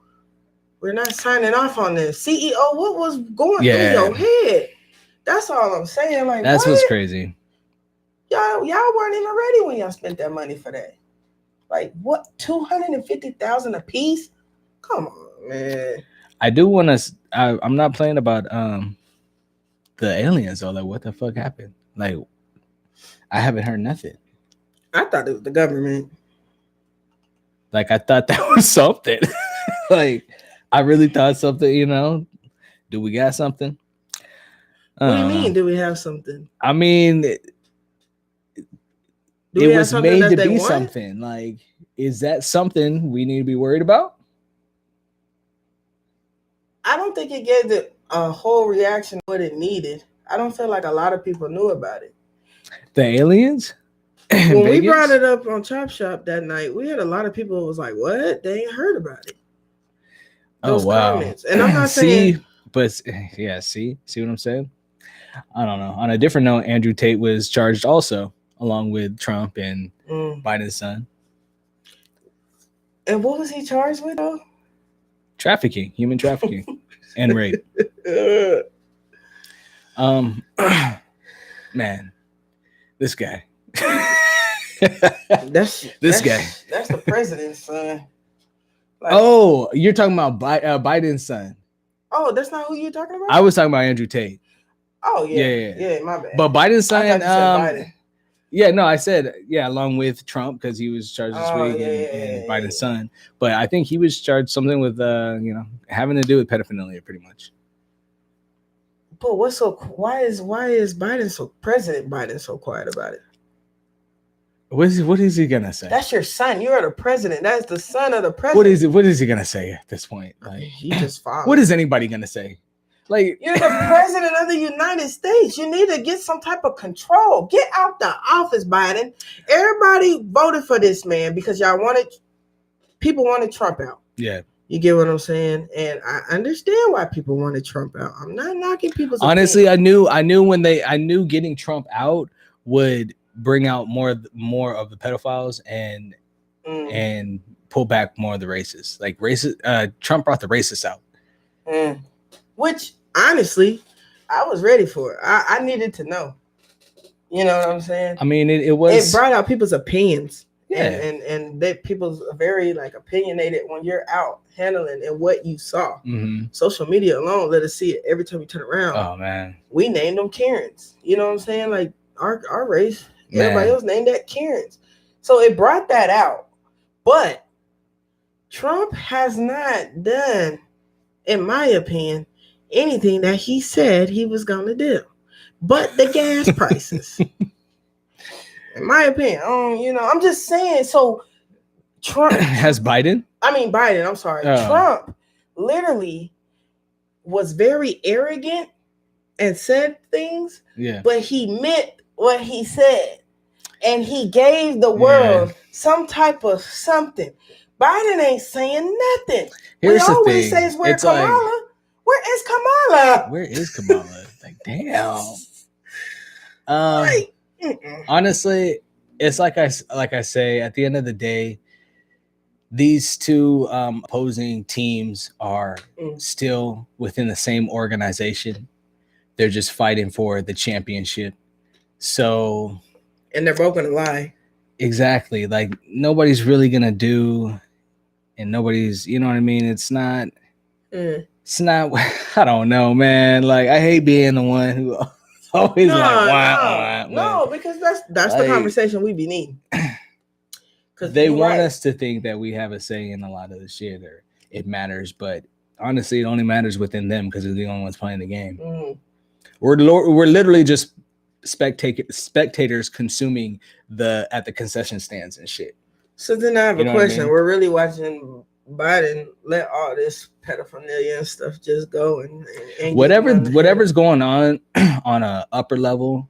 we're not signing off on this? CEO, what was going through your head? That's all I'm saying. Like, that's what's crazy. Y'all weren't even ready when y'all spent that money for that. Like, what, $250,000 a piece? Come on, man. I do want to. I'm not playing about the aliens though. Like, what the fuck happened? Like, I haven't heard nothing. I thought it was the government. Like, I thought that was something. Like, I really thought something. You know, do we got something? What do you mean? Do we have something? I mean, it was made to be something. Like, is that something we need to be worried about? I don't think it gave it a whole reaction what it needed. I don't feel like a lot of people knew about it. The aliens? When we brought it up on ChopShop that night, we had a lot of people who was like, what? They ain't heard about it. Those comments. And I'm not saying... But yeah, see what I'm saying? I don't know. On a different note, Andrew Tate was charged also, along with Trump and Biden's son. And what was he charged with, though? Trafficking, human trafficking, and rape. Man, this guy. That's the president's son. Like, oh, you're talking about Biden's son. Oh, that's not who you're talking about? I was talking about Andrew Tate. Oh, yeah, my bad. But Biden's son, Biden. Yeah, no, I said, along with Trump, because he was charged this week, and Biden's son. But I think he was charged something with, having to do with pedophilia, pretty much. But why is President Biden so quiet about it? What is he gonna say? That's your son. You're the president. That's the son of the president. What is he gonna say at this point? Like, he just followed. What is anybody gonna say? Like, you're the president of the United States. You need to get some type of control. Get out the office, Biden. Everybody voted for this man because people wanted Trump out. Yeah. You get what I'm saying? And I understand why people wanted Trump out. I'm not knocking people's honestly opinion. I knew getting Trump out would bring out more of the pedophiles and pull back more of the racists. Like Trump brought the racists out. Which honestly, I was ready for it. I needed to know. You know what I'm saying? I mean, it brought out people's opinions. Yeah. And that people's very opinionated when you're out handling and what you saw. Mm-hmm. Social media alone let us see it every time you turn around. Oh man. We named them Karens. You know what I'm saying? Like our race, everybody else named that Karens. So it brought that out. But Trump has not done, in my opinion, anything that he said he was gonna do. But the gas prices. In my opinion, I'm just saying. So, Trump has Biden. I'm sorry. Trump literally was very arrogant and said things. Yeah. But he meant what he said, and he gave the world some type of something. Biden ain't saying nothing. Here's we always say, "Where's Kamala? Where is Kamala? Where is Kamala?" Like, damn. Right. Honestly, it's like I say, at the end of the day, these two opposing teams are still within the same organization. They're just fighting for the championship. So, and they're both gonna lie. Exactly. Like, nobody's really gonna do, and nobody's, you know what I mean? It's not. It's not. I don't know, man. Like, I hate being the one who. Always no, because that's the conversation we be needing. Because they want us to think that we have a say in a lot of the shit, or it matters, but honestly, it only matters within them because they're the only ones playing the game. We're literally just spectators consuming at the concession stands and shit. So then I have a question. We're really watching Biden let all this pedophilia and stuff just go and whatever's going on a upper level,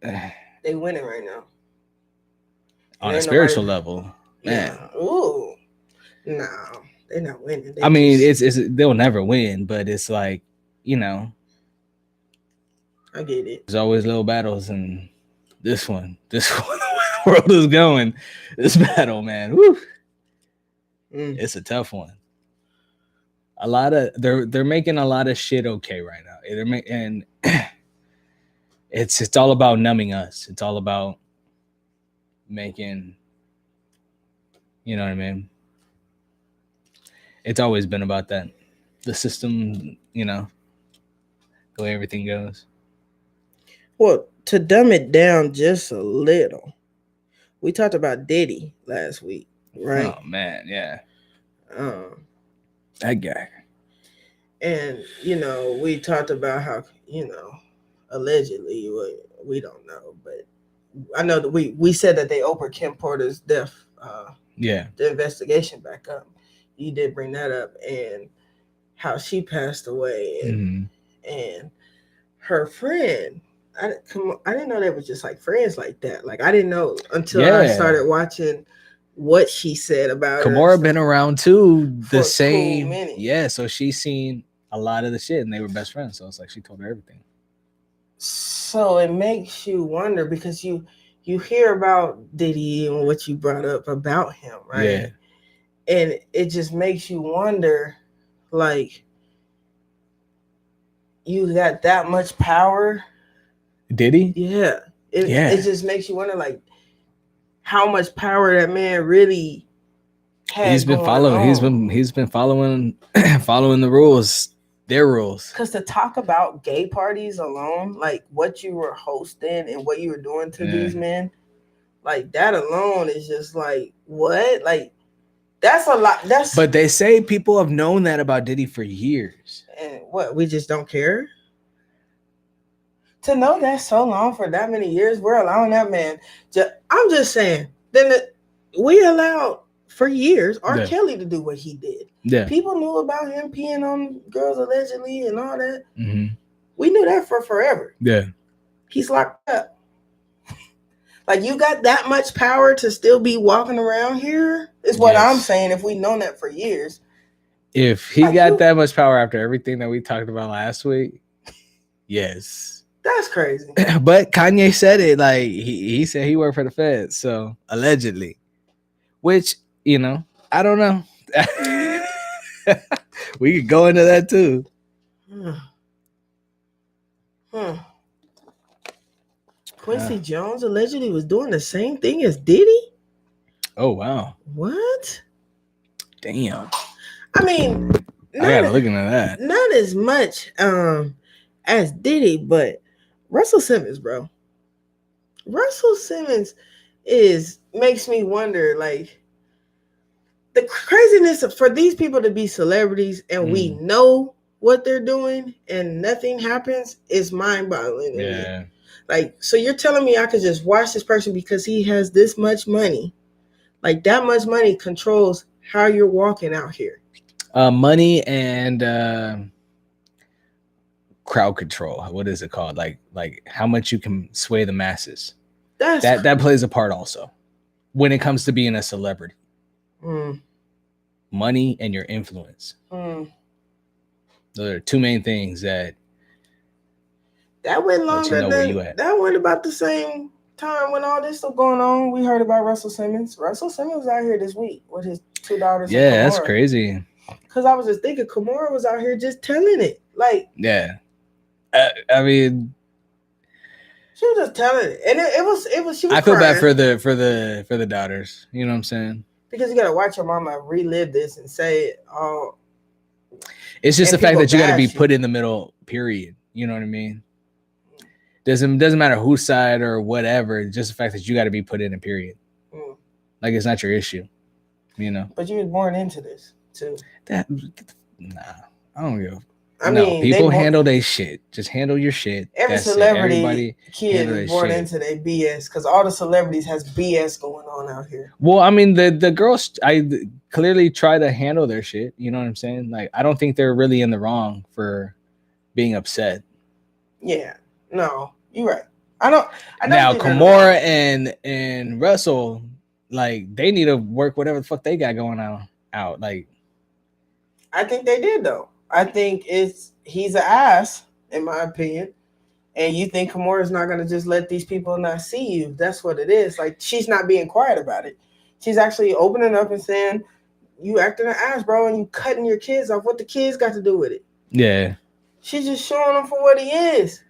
they winning right now. On a spiritual level, man. Ooh, no, they're not winning. It's they'll never win, but it's like, I get it. There's always little battles, and this one. The world is going. This battle, man. Woo. It's a tough one. They're making a lot of shit okay right now. And it's all about numbing us. It's all about making, you know what I mean? It's always been about that. The system, the way everything goes. Well, to dumb it down just a little, we talked about Diddy last week, right? Oh man, yeah. That guy. And we talked about how allegedly, we don't know, but I know that we said that they opened Kim Porter's death, the investigation back up, you did bring that up, and how she passed away, and her friend. I didn't know they were just like friends like that. Like I didn't know until I started watching what she said about Kimora been around too. The same, cool yeah. So she's seen a lot of the shit, and they were best friends. So it's like she told her everything. So it makes you wonder because you hear about Diddy and what you brought up about him, right? Yeah. And it just makes you wonder, like, you got that much power. Did he? Yeah. It just makes you wonder, like, how much power that man really had. He's been following. He's been following the rules. Their rules. Because to talk about gay parties alone, like what you were hosting and what you were doing to these men, like that alone is just like, what? Like, that's a lot. But they say people have known that about Diddy for years. And what? We just don't care? To know that so long for that many years, we're allowing that man. I'm just saying, we allowed for years R. Kelly to do what he did. Yeah. People knew about him peeing on girls allegedly and all that. We knew that for forever. Yeah. He's locked up. Like, you got that much power to still be walking around here? Is what I'm saying, if we've known that for years. If he got that much power after everything that we talked about last week, yes. That's crazy. But Kanye said it, like, he said he worked for the Feds, so allegedly. Which, you know, I don't know. We could go into that too. Quincy Jones allegedly was doing the same thing as Diddy? Oh, wow. What? Damn. I mean, I gotta look into that. Not as much as Diddy, but Russell Simmons, bro. Russell Simmons makes me wonder, like, the craziness for these people to be celebrities and we know what they're doing and nothing happens is mind-boggling to me. Like, so you're telling me I could just watch this person because he has this much money? Like, that much money controls how you're walking out here. Money and crowd control. What is it called? Like how much you can sway the masses. That plays a part also when it comes to being a celebrity. Money and your influence. Those are two main things that went longer that went about the same time when all this was going on. We heard about Russell Simmons. Russell Simmons was out here this week with his two daughters. Yeah, that's crazy. Because I was just thinking Kimora was out here just telling it. Like, yeah. I mean, she was just telling it. And it was she was I feel crying. bad for the daughters. You know what I'm saying? Because you gotta watch your mama relive this and say it all. It's just the fact that you gotta be put in the middle, period. You know what I mean? Doesn't matter whose side or whatever, just the fact that you gotta be put in a period. Like, it's not your issue. You know. But you was born into this too. I don't give a mean, people handle their shit. Just handle your shit. Every celebrity kid is born into their BS because all the celebrities has BS going on out here. Well, I mean, the girls, I clearly try to handle their shit. You know what I'm saying? Like, I don't think they're really in the wrong for being upset. Yeah, no, you're right. I don't now, Kimora and Russell, like, they need to work whatever the fuck they got going on out. Like, I think they did though. I think he's an ass, in my opinion. And you think Kimora's not gonna just let these people not see you. That's what it is. Like, she's not being quiet about it. She's actually opening up and saying, you acting an ass, bro, and you cutting your kids off. What the kids got to do with it? Yeah. She's just showing him for what he is.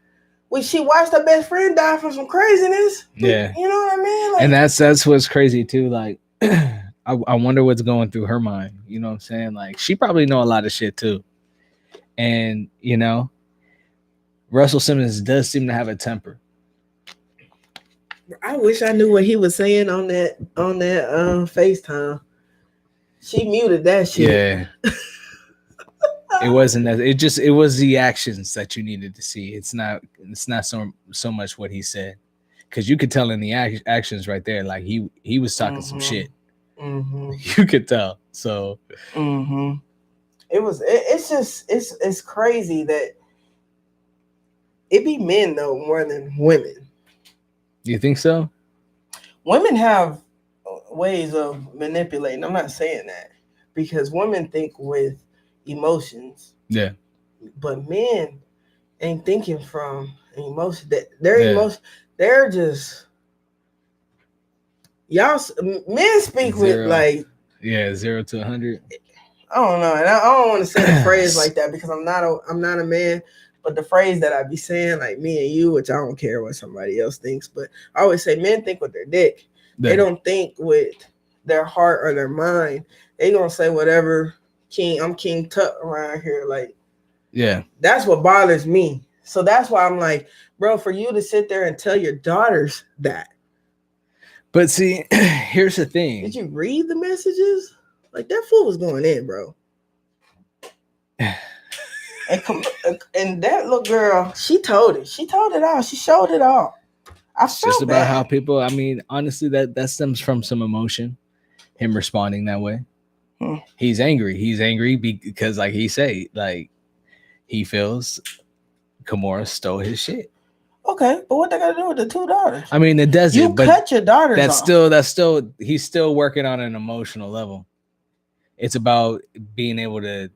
When she watched her best friend die from some craziness. Yeah. You know what I mean? Like, and that's what's crazy too. Like, I wonder what's going through her mind. You know what I'm saying? Like, she probably know a lot of shit too. And, you know, Russell Simmons does seem to have a temper. I wish I knew what he was saying on that FaceTime. She muted that shit. Yeah. It wasn't that. It was the actions that you needed to see. It's not so much what he said, because you could tell in the actions right there, like he was talking some shit. You could tell. So it's crazy that it be men though more than women. You think so? Women have ways of manipulating. I'm not saying that because women think with emotions. Yeah. But men ain't thinking from emotion. Emotion. They're just y'all. Men speak with like 0 to 100. I don't know, and I don't want to say the phrase like that because I'm not a man. But the phrase that I be saying, like me and you, which I don't care what somebody else thinks, but I always say men think with their dick. Yeah. They don't think with their heart or their mind. They gonna say whatever. I'm King Tut around here, like. Yeah. That's what bothers me. So that's why I'm like, bro, for you to sit there and tell your daughters that. But see, here's the thing. Did you read the messages? Like that fool was going in, bro. And that little girl, she told it. She told it all. She showed it all. It's just about how people, I mean, honestly, that stems from some emotion. Him responding that way. He's angry. He's angry because, like he said, like, he feels Kimora stole his shit. Okay, but what they got to do with the two daughters? I mean, it doesn't. You cut your daughters off. That's still. He's still working on an emotional level. It's about being able to,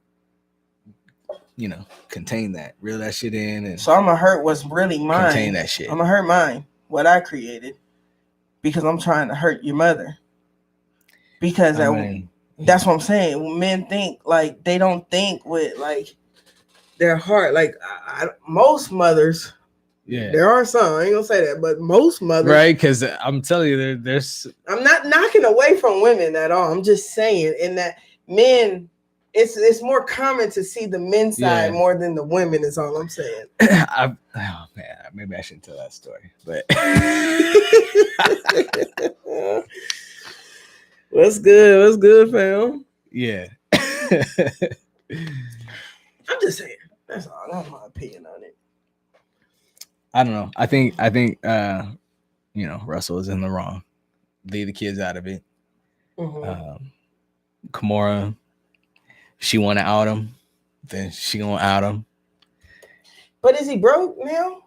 contain that, reel that shit in, and so I'm gonna hurt what's really mine. Contain that shit. I'm gonna hurt mine, what I created, because I'm trying to hurt your mother. Because that's what I'm saying. When men think like they don't think with like their heart. Like most mothers, there are some. I ain't gonna say that, but most mothers, right? Because I'm telling you, there's. I'm not knocking away from women at all. I'm just saying, in that men, it's more common to see the men's side more than the women. Is all I'm saying. Oh man, maybe I shouldn't tell that story, but. What's good? What's good, fam? Yeah. I'm just saying. That's all. That's my opinion on it. I don't know. I think Russell is in the wrong. Leave the kids out of it. Kimora, she want to out him, then she gonna out him. But is he broke now?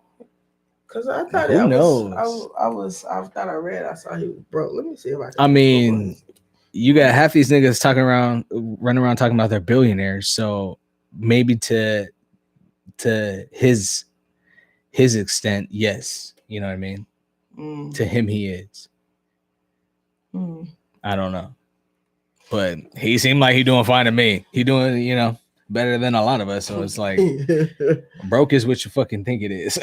Because I thought I thought I read. I saw he was broke. Let me see if I can. I mean, you got half these niggas running around talking about they're billionaires. So maybe to his extent, yes, you know what I mean. To him, he is. I don't know, but he seemed like he doing fine to me. He doing better than a lot of us. So it's like broke is what you fucking think it is.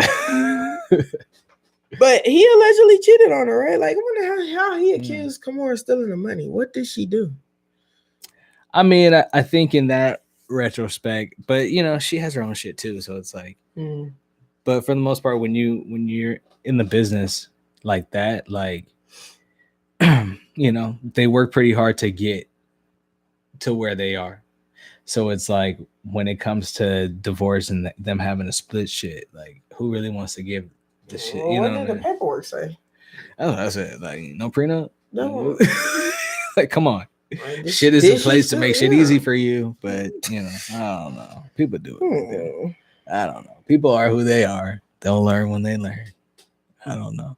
But he allegedly cheated on her, right? Like, I wonder how he accused Kimora of stealing the money. What did she do? I mean, I think in that retrospect, but she has her own shit too. So it's like, but for the most part, when you're in the business like that, like, they work pretty hard to get to where they are. So it's like when it comes to divorce and them having a split shit, like who really wants to give the shit? What did the paperwork say? Oh, that's it. Like no prenup. No. Like, come on. Shit is a place to make shit easy for you, but I don't know. People do it. Like I don't know. People are who they are. They'll learn when they learn. I don't know.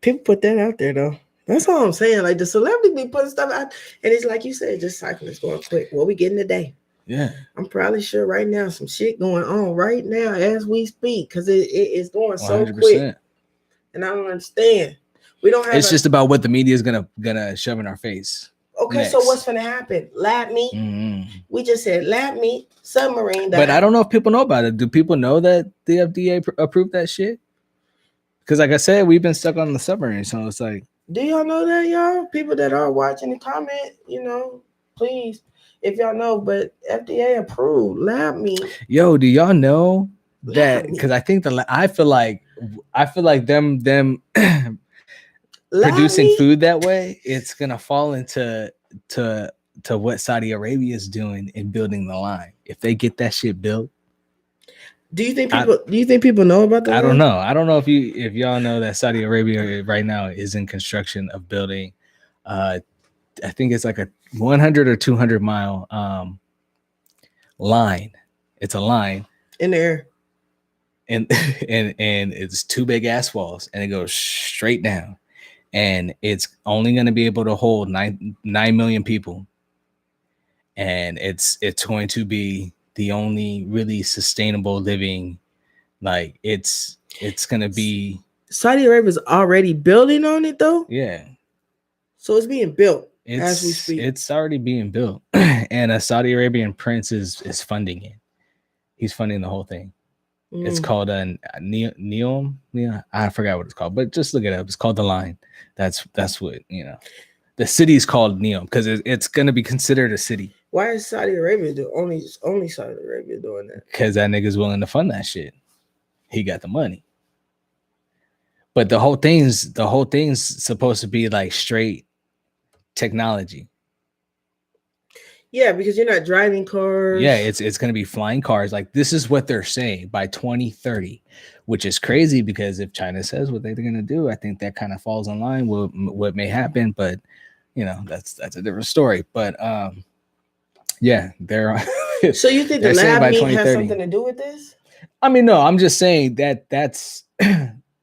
People put that out there though. That's all I'm saying. Like the celebrity be putting stuff out, and it's like you said, just cycling is going quick. What we getting today? Yeah, I'm probably sure right now some shit going on right now as we speak because it is going so 100%. Quick. And I don't understand. We don't have. It's just about what the media is gonna shove in our face. Okay, next. So what's gonna happen? Lab meat. We just said lab meat, submarine. But I don't know if people know about it. Do people know that the FDA approved that shit? Because like I said, we've been stuck on the submarine, so it's like. Do y'all know that, y'all? People that are watching and comment, please, if y'all know, but FDA approved lab meat. Yo, do y'all know that? Because I think I feel like them producing food that way, it's gonna fall into what Saudi Arabia is doing in building the line. If they get that shit built. Do you think people know about that? I don't know. I don't know if y'all know that Saudi Arabia right now is in construction of building I think it's like a 100 or 200 mile line. It's a line in the air, and it's two big ass walls, and it goes straight down, and it's only going to be able to hold 9 million people, and it's going to be the only really sustainable living. Like it's going to be. Saudi Arabia's already building on it though. Yeah. So it's being built as we speak. It's already being built, and a Saudi Arabian prince is funding it. He's funding the whole thing. It's called a Neom. Yeah, I forgot what it's called, but just look it up. It's called The Line. That's what, you know. The city is called Neom because it's going to be considered a city. Why is Saudi Arabia only Saudi Arabia doing that? Because that nigga's willing to fund that shit. He got the money. But the whole thing's supposed to be like straight technology. Yeah, because you're not driving cars. Yeah, it's going to be flying cars. Like this is what they're saying by 2030, which is crazy because if China says what they're going to do, I think that kind of falls in line with what may happen. But you know, that's a different story. But yeah, they're. So you think the lab meat has something to do with this? I mean, no, I'm just saying that's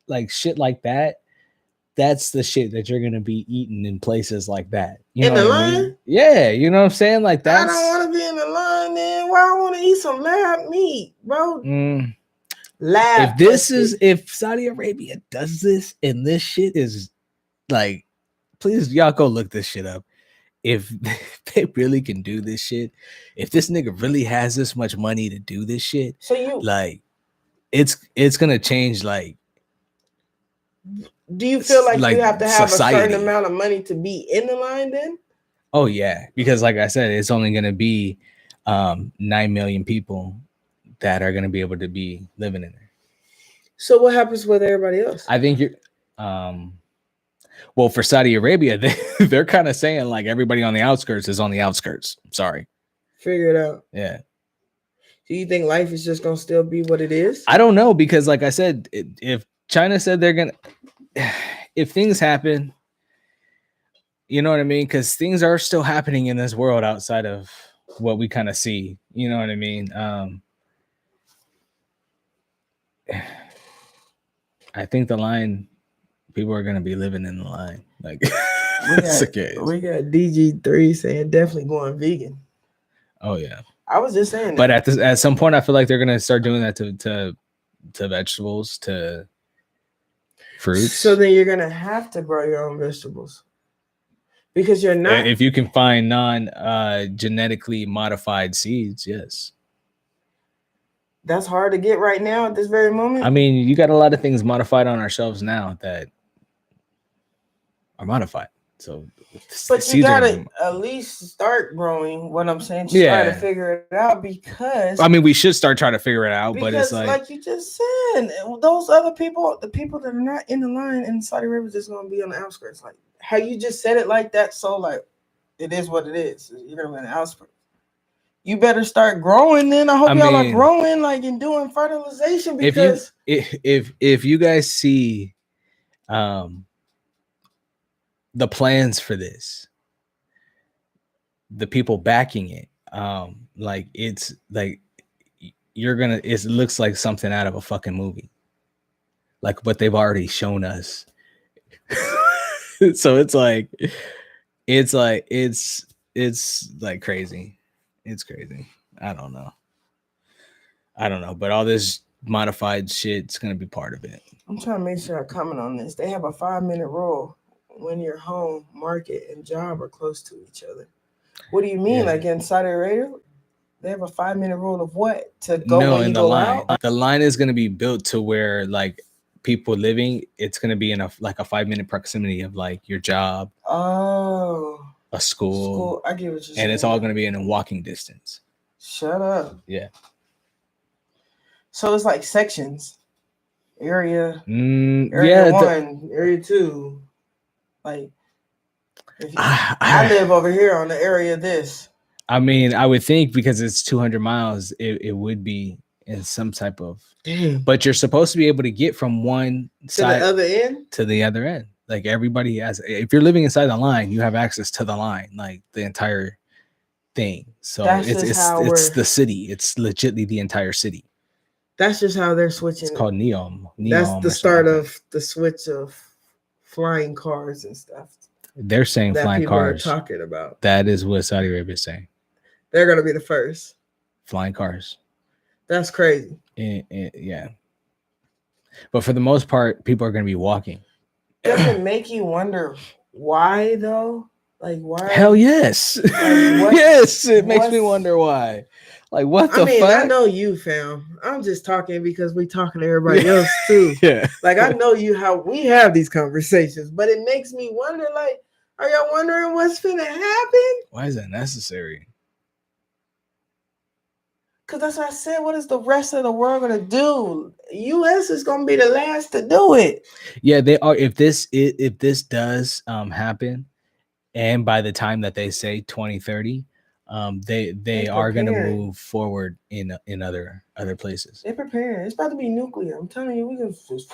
like shit like that. That's the shit that you're gonna be eating in places like that. You in know the what line? I mean? Yeah, you know what I'm saying? Like that. I don't want to be in the line then. Why I want to eat some lab meat, bro? Lab. If Saudi Arabia does this and this shit is like, please y'all go look this shit up. If they really can do this shit, if this nigga really has this much money to do this shit, so you like it's gonna change like. Do you feel like you have to have society. A certain amount of money to be in the line then? Oh, yeah. Because like I said, it's only going to be 9 million people that are going to be able to be living in there. So what happens with everybody else? I think you're... well, for Saudi Arabia, they're kind of saying like everybody on the outskirts is on the outskirts. Sorry. Figure it out. Yeah. Do you think life is just going to still be what it is? I don't know because like I said, if China said they're going to... If things happen, you know what I mean? Because things are still happening in this world outside of what we kind of see. You know what I mean? I think the line, people are going to be living in the line. Like, we got DG3 saying definitely going vegan. Oh, yeah. I was just saying but that. At some point, I feel like they're going to start doing that to vegetables, to fruits. So then you're gonna have to grow your own vegetables because you're not. If you can find genetically modified seeds, yes. That's hard to get right now at this very moment. I mean, you got a lot of things modified on our shelves now that are modified. So, but you gotta at least start growing. What I'm saying, try to figure it out because I mean, we should start trying to figure it out. But it's like you just said, those other people, the people that are not in the line in Saudi Arabia, is just gonna be on the outskirts. Like how you just said it like that. So like, it is what it is. You're gonna be on the outskirts. You better start growing. Then I hope y'all are growing, like and doing fertilization. Because if you guys see, the plans for this, the people backing it, like it's like it looks like something out of a fucking movie, like what they've already shown us. So it's like crazy. It's crazy. I don't know, but all this modified shit's gonna be part of it. I'm trying to make sure I comment on this. They have a 5-minute rule when your home, market, and job are close to each other. What do you mean? Yeah. Like in Saudi Arabia, they have a 5-minute rule of what? To go when you go out? The line is going to be built to where like people living, it's going to be in a 5-minute proximity of like your job. Oh. A school. I get what you're saying. And it's all going to be in a walking distance. Shut up. Yeah. So it's like sections. Area 1, area 2. Like, I live over here on the area of this. I mean, I would think because it's 200 miles, it would be in some type of. Damn. But you're supposed to be able to get from one side to the other end. To the other end. Like everybody has. If you're living inside the line, you have access to the line, like the entire thing. So it's the city. It's legitimately the entire city. That's just how they're switching. It's called Neom. That's the start of the switch of flying cars and stuff. They're saying that flying people cars. Are talking about. That is what Saudi Arabia is saying. They're gonna be the first flying cars. That's crazy. Yeah. But for the most part, people are gonna be walking. Does it make you wonder why though? Like why? Hell yes. Like, yes, it makes me wonder why. Like what the fuck? I know you, fam. I'm just talking because we talking to everybody else too. Yeah. Like I know you how we have these conversations, but it makes me wonder, like, are y'all wondering what's finna happen? Why is that necessary? Because that's what I said. What is the rest of the world gonna do? U.S. is gonna be the last to do it. Yeah, they are. If this does happen, and by the time that they say 2030, they are going to move forward in other places. They're preparing. It's about to be nuclear. I'm telling you, we can just.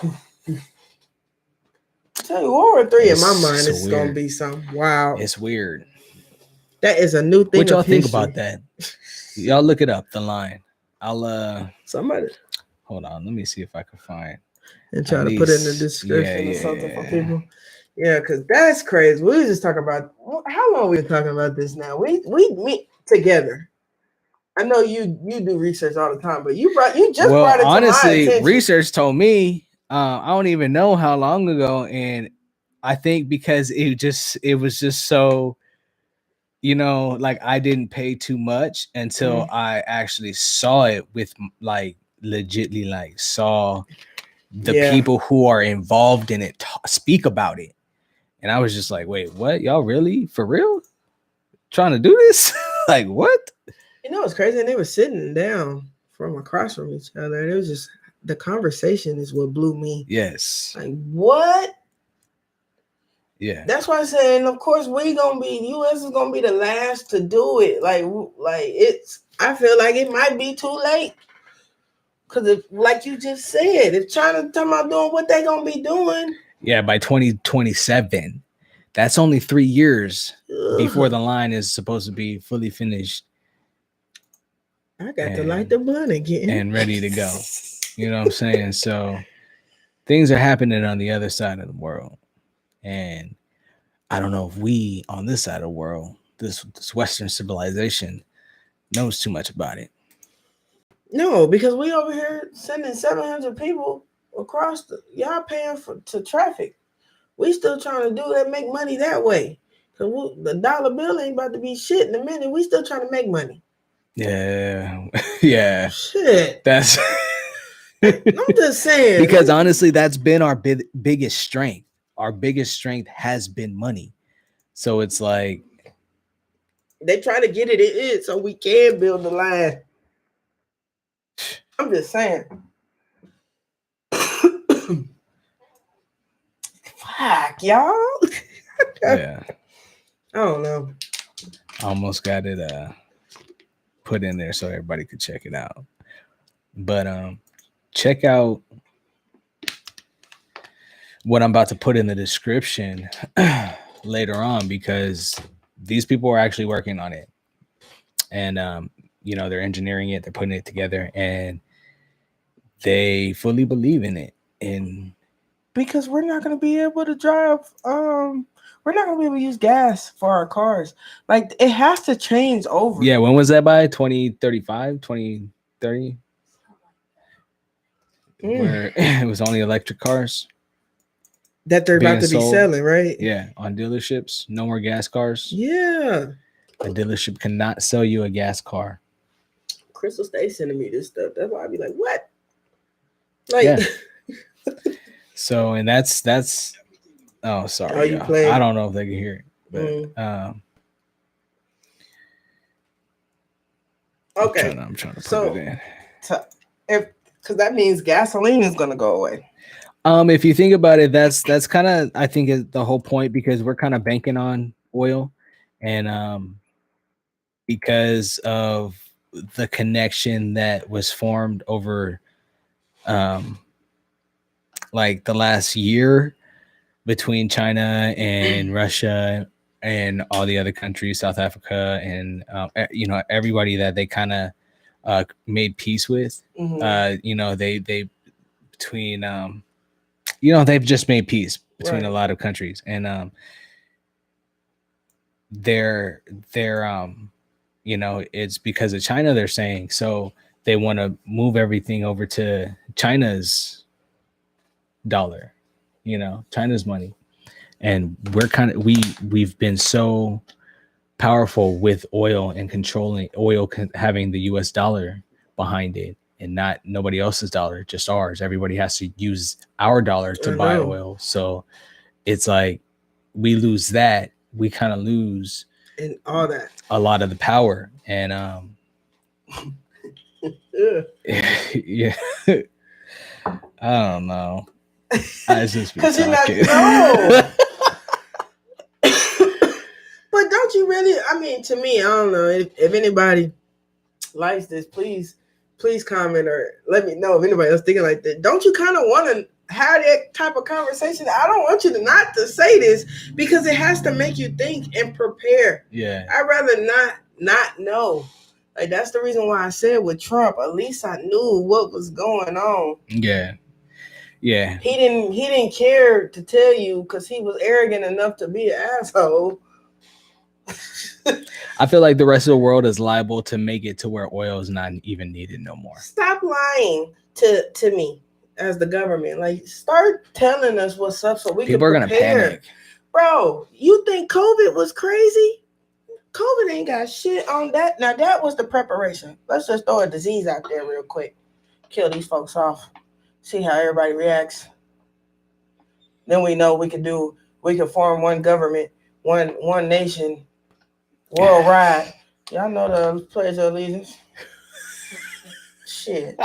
Tell you, World War III in my mind is going to be something. Wow, it's weird. That is a new thing. What y'all think about that? Y'all look it up. The line. I'll somebody. Hold on. Let me see if I can find. And try to put it in the description or something for people. Yeah, because that's crazy. We were just talking about how long we've been talking about this now. We meet together. I know you do research all the time, but you brought it to my attention. Honestly, research told me I don't even know how long ago, and I think because it was just so, like I didn't pay too much until I actually saw it with like legitly like saw the people who are involved in it speak about it. And I was just like, wait, what? Y'all really for real trying to do this? Like what? It's crazy. And they were sitting down from across from each other. And it was just the conversation is what blew me. Yes. Like what? Yeah. That's why I said, and of course U.S. is gonna be the last to do it. Like I feel like it might be too late. Because like you just said, if China talking about doing what they gonna be doing. Yeah, by 2027. That's only 3 years before the line is supposed to be fully finished. I got to light the blunt again. And ready to go. You know what I'm saying? So things are happening on the other side of the world. And I don't know if we on this side of the world, this Western civilization, knows too much about it. No, because we over here sending 700 people across y'all paying to traffic. We still trying to do that, make money that way. Cause the dollar bill ain't about to be shit in a minute. We still trying to make money. Yeah. Yeah. Shit. That's I'm just saying. Because honestly, that's been our biggest strength. Our biggest strength has been money. So it's like they try to get it in so we can build the line. I'm just saying. Fuck, y'all. Yeah. I don't know. I almost got it put in there so everybody could check it out. But check out what I'm about to put in the description later on, because these people are actually working on it. And they're engineering it, they're putting it together, and they fully believe in it. And because we're not going to be able to drive we're not going to be able to use gas for our cars. Like it has to change over. Yeah, when was that by? 2035, 2030? Where it was only electric cars that they're about to be selling, right? Yeah, on dealerships. No more gas cars. Yeah. A dealership cannot sell you a gas car. Crystal stays sending me this stuff. That's why I be like, what? Like, yeah. So, and that's. Oh, sorry. I don't know if they can hear it, but okay. I'm trying to put it in. Because that means gasoline is gonna go away. If you think about it, that's kind of, I think, is the whole point, because we're kind of banking on oil, and because of the connection that was formed over like the last year, between China and Russia and all the other countries, South Africa, and everybody that they kind of made peace with. They between they've just made peace between a lot of countries, and they're it's because of China, they're saying. So they want to move everything over to China's dollar, China's money. And we've been so powerful with oil and controlling oil, having the US dollar behind it, and not nobody else's dollar, just ours. Everybody has to use our dollar to buy oil. So it's like we lose that, we kind of lose and all that, a lot of the power. And yeah. I don't know. I just be talking. But don't you really? I mean, to me, I don't know if anybody likes this. Please comment or let me know if anybody else thinking like that. Don't you kind of want to have that type of conversation? I don't want you to not to say this because it has to make you think and prepare. Yeah, I'd rather not know. Like, that's the reason why I said with Trump, at least I knew what was going on. Yeah. He didn't care to tell you because he was arrogant enough to be an asshole. I feel like the rest of the world is liable to make it to where oil is not even needed no more. Stop lying to me as the government. Like, start telling us what's up so we People are can prepare. Gonna panic. Bro, you think COVID was crazy? COVID ain't got shit on that. Now, that was the preparation. Let's just throw a disease out there real quick. Kill these folks off. See how everybody reacts. Then we know we can form one government, one nation, worldwide. Y'all know the Pledge of Allegiance. Shit.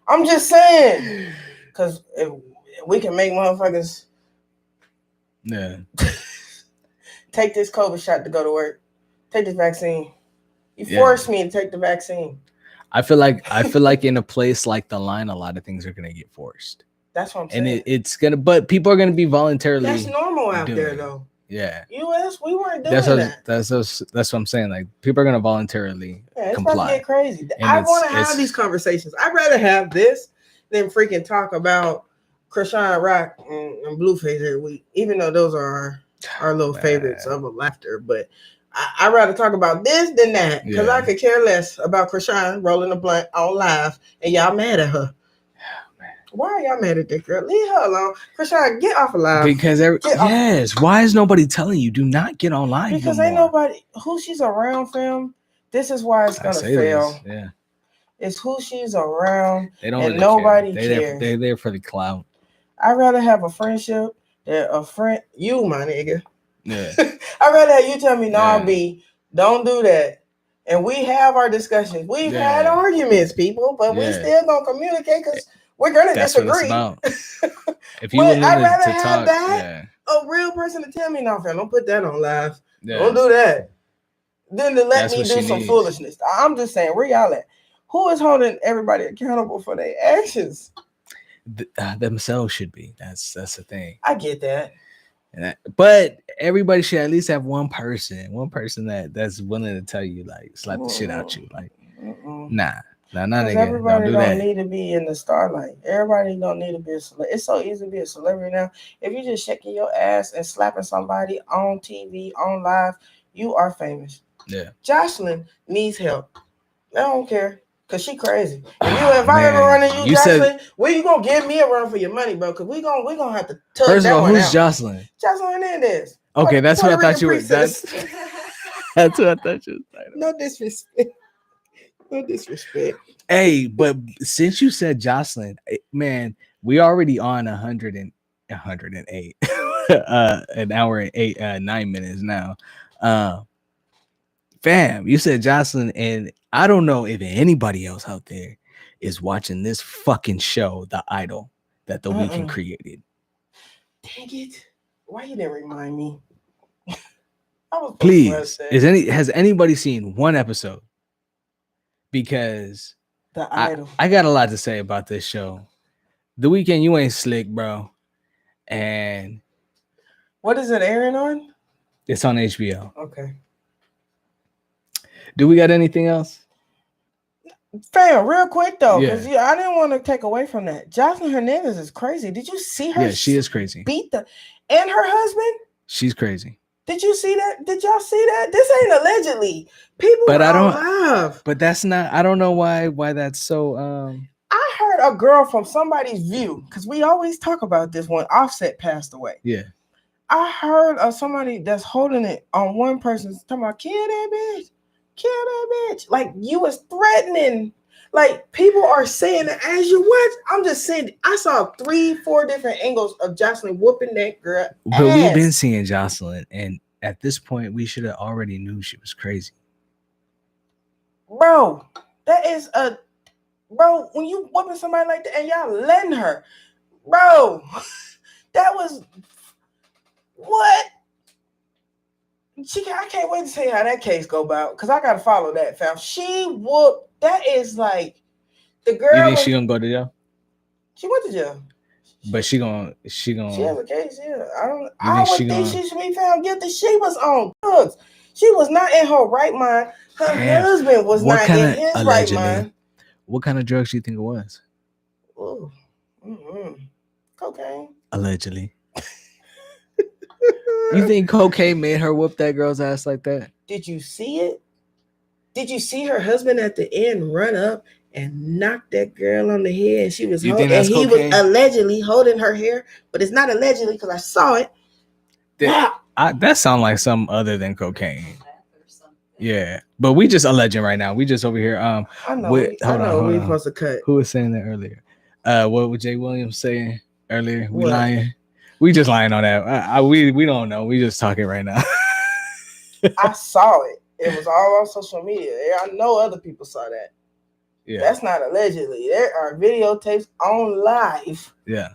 I'm just saying. Because if we can make motherfuckers take this COVID shot to go to work. Take this vaccine. You forced me to take the vaccine. I feel like in a place like the line, a lot of things are gonna get forced. That's what I'm saying. And it's gonna, but people are gonna be voluntarily. That's normal out there, though. Yeah. U.S., we weren't doing that. That's what I'm saying. Like, people are gonna voluntarily comply. About to get crazy. I want to have these conversations. I'd rather have this than freaking talk about Krishan Rock and Blueface every week, even though those are our little favorites of a laughter. But I'd rather talk about this than that because I could care less about Krishan rolling a blunt on live and y'all mad at her. Why are y'all mad at that girl? Leave her alone. Krishan, get off of live. Because why is nobody telling you do not get on live? Because ain't nobody who she's around, fam. This is why it's gonna fail. Yeah. It's who she's around. They don't and really nobody care. cares. They're there for the clout. I'd rather have a friendship than a friend. You, my nigga. Yeah. I'd rather have you tell me, no, B, don't do that. And we have our discussions. We've had arguments, people, but we still gonna communicate because we're gonna disagree. What it's about. If you were willing I'd rather to have talk, that a real person to tell me, no, fam, don't put that on live. Yeah. Don't do that. Then to let me do some foolishness. I'm just saying, where y'all at? Who is holding everybody accountable for their actions? Themselves should be. That's the thing. I get that. But everybody should at least have one person that's willing to tell you, like, slap the shit out you, like, nah, nigga, everybody don't do that. Need to be in the starlight. Everybody don't need to be a celebrity. It's so easy to be a celebrity now. If you're just shaking your ass and slapping somebody on TV, on live, you are famous. Yeah. Jocelyn needs help. I don't care. Cause she crazy. If I ever run into you, Jocelyn, where you gonna give me a run for your money, bro? Cause we gonna have to touch First that of all, one who's out. Jocelyn? Jocelyn Hernandez. Okay, that's what I thought you were. That's what I thought you were. No disrespect. No disrespect. Hey, but since you said Jocelyn, man, we already on 108, an hour and 9 minutes now. Fam, you said Jocelyn, and I don't know if anybody else out there is watching this fucking show, The Idol, that The Weeknd created. Dang it! Why you didn't remind me? Please, has anybody seen one episode? Because The Idol. I got a lot to say about this show. The Weeknd, you ain't slick, bro. And what is it airing on? It's on HBO. Okay. Do we got anything else? Fam, real quick though, because I didn't want to take away from that. Jocelyn Hernandez is crazy. Did you see her? Yeah, she is crazy. And her husband? She's crazy. Did you see that? Did y'all see that? This ain't allegedly. People but I don't alive. But that's not. I don't know why that's so. I heard a girl from somebody's view, because we always talk about this when Offset passed away. Yeah. I heard of somebody that's holding it on one person's talking about kill that bitch. Kill that bitch. Like you was threatening. Like people are saying that as you watch. I'm just saying I saw 3-4 different angles of Jocelyn whooping that girl. But we've been seeing Jocelyn, and at this point we should have already knew she was crazy. Bro, that is bro, when you whooping somebody like that and y'all letting her, bro, that was what? I can't wait to see how that case go about, because I gotta follow that, fam. She whooped. That is like the girl. You think she gonna go to jail? She went to jail. But she has a case. Yeah, I would think she should be found guilty. She was on drugs. She was not in her right mind. Her husband was not in his right mind. What kind of drugs do you think it was? Oh, cocaine. Allegedly. You think cocaine made her whoop that girl's ass like that? Did you see it? Did you see her husband at the end run up and knock that girl on the head? And she was he was allegedly holding her hair, but it's not allegedly because I saw it. That sounds like something other than cocaine. Yeah, but we just alleging right now. We just over here. I know. We supposed to cut. Who was saying that earlier? What was Jay Williams saying earlier? We lying. We just lying on that. We don't know. We just talking right now. I saw it. It was all on social media. I know other people saw that. Yeah. That's not allegedly. There are videotapes on live. Yeah.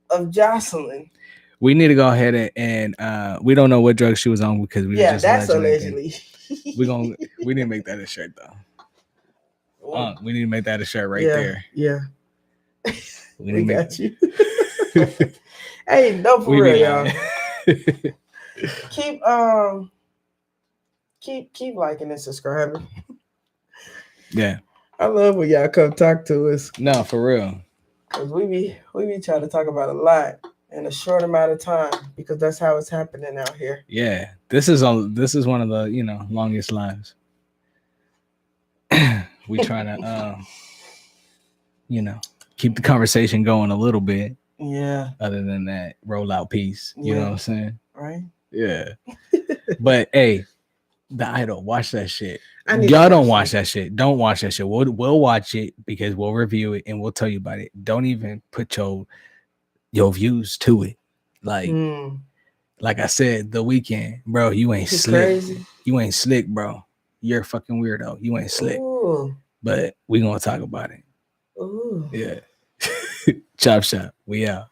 Of Jocelyn. We need to go ahead and we don't know what drug she was on because we were just that's allegedly. We need to make that a shirt though. We need to make that a shirt right there. Yeah. We got you. Hey, no, for real, y'all. Keep liking and subscribing. Yeah. I love when y'all come talk to us. No, for real. Cause we be trying to talk about a lot in a short amount of time, because that's how it's happening out here. Yeah. This is one of the, longest lives. We trying to keep the conversation going a little bit. Yeah. Other than that, roll out peace. You know what I'm saying? Right. Yeah. But hey, The Idol, watch that shit. Y'all don't watch that shit. Don't watch that shit. We'll watch it because we'll review it and we'll tell you about it. Don't even put your views to it. Like I said, The Weeknd, bro, you ain't slick. Crazy. You ain't slick, bro. You're a fucking weirdo. You ain't slick. Ooh. But we gonna talk about it. Ooh. Yeah. ChopShop. We out.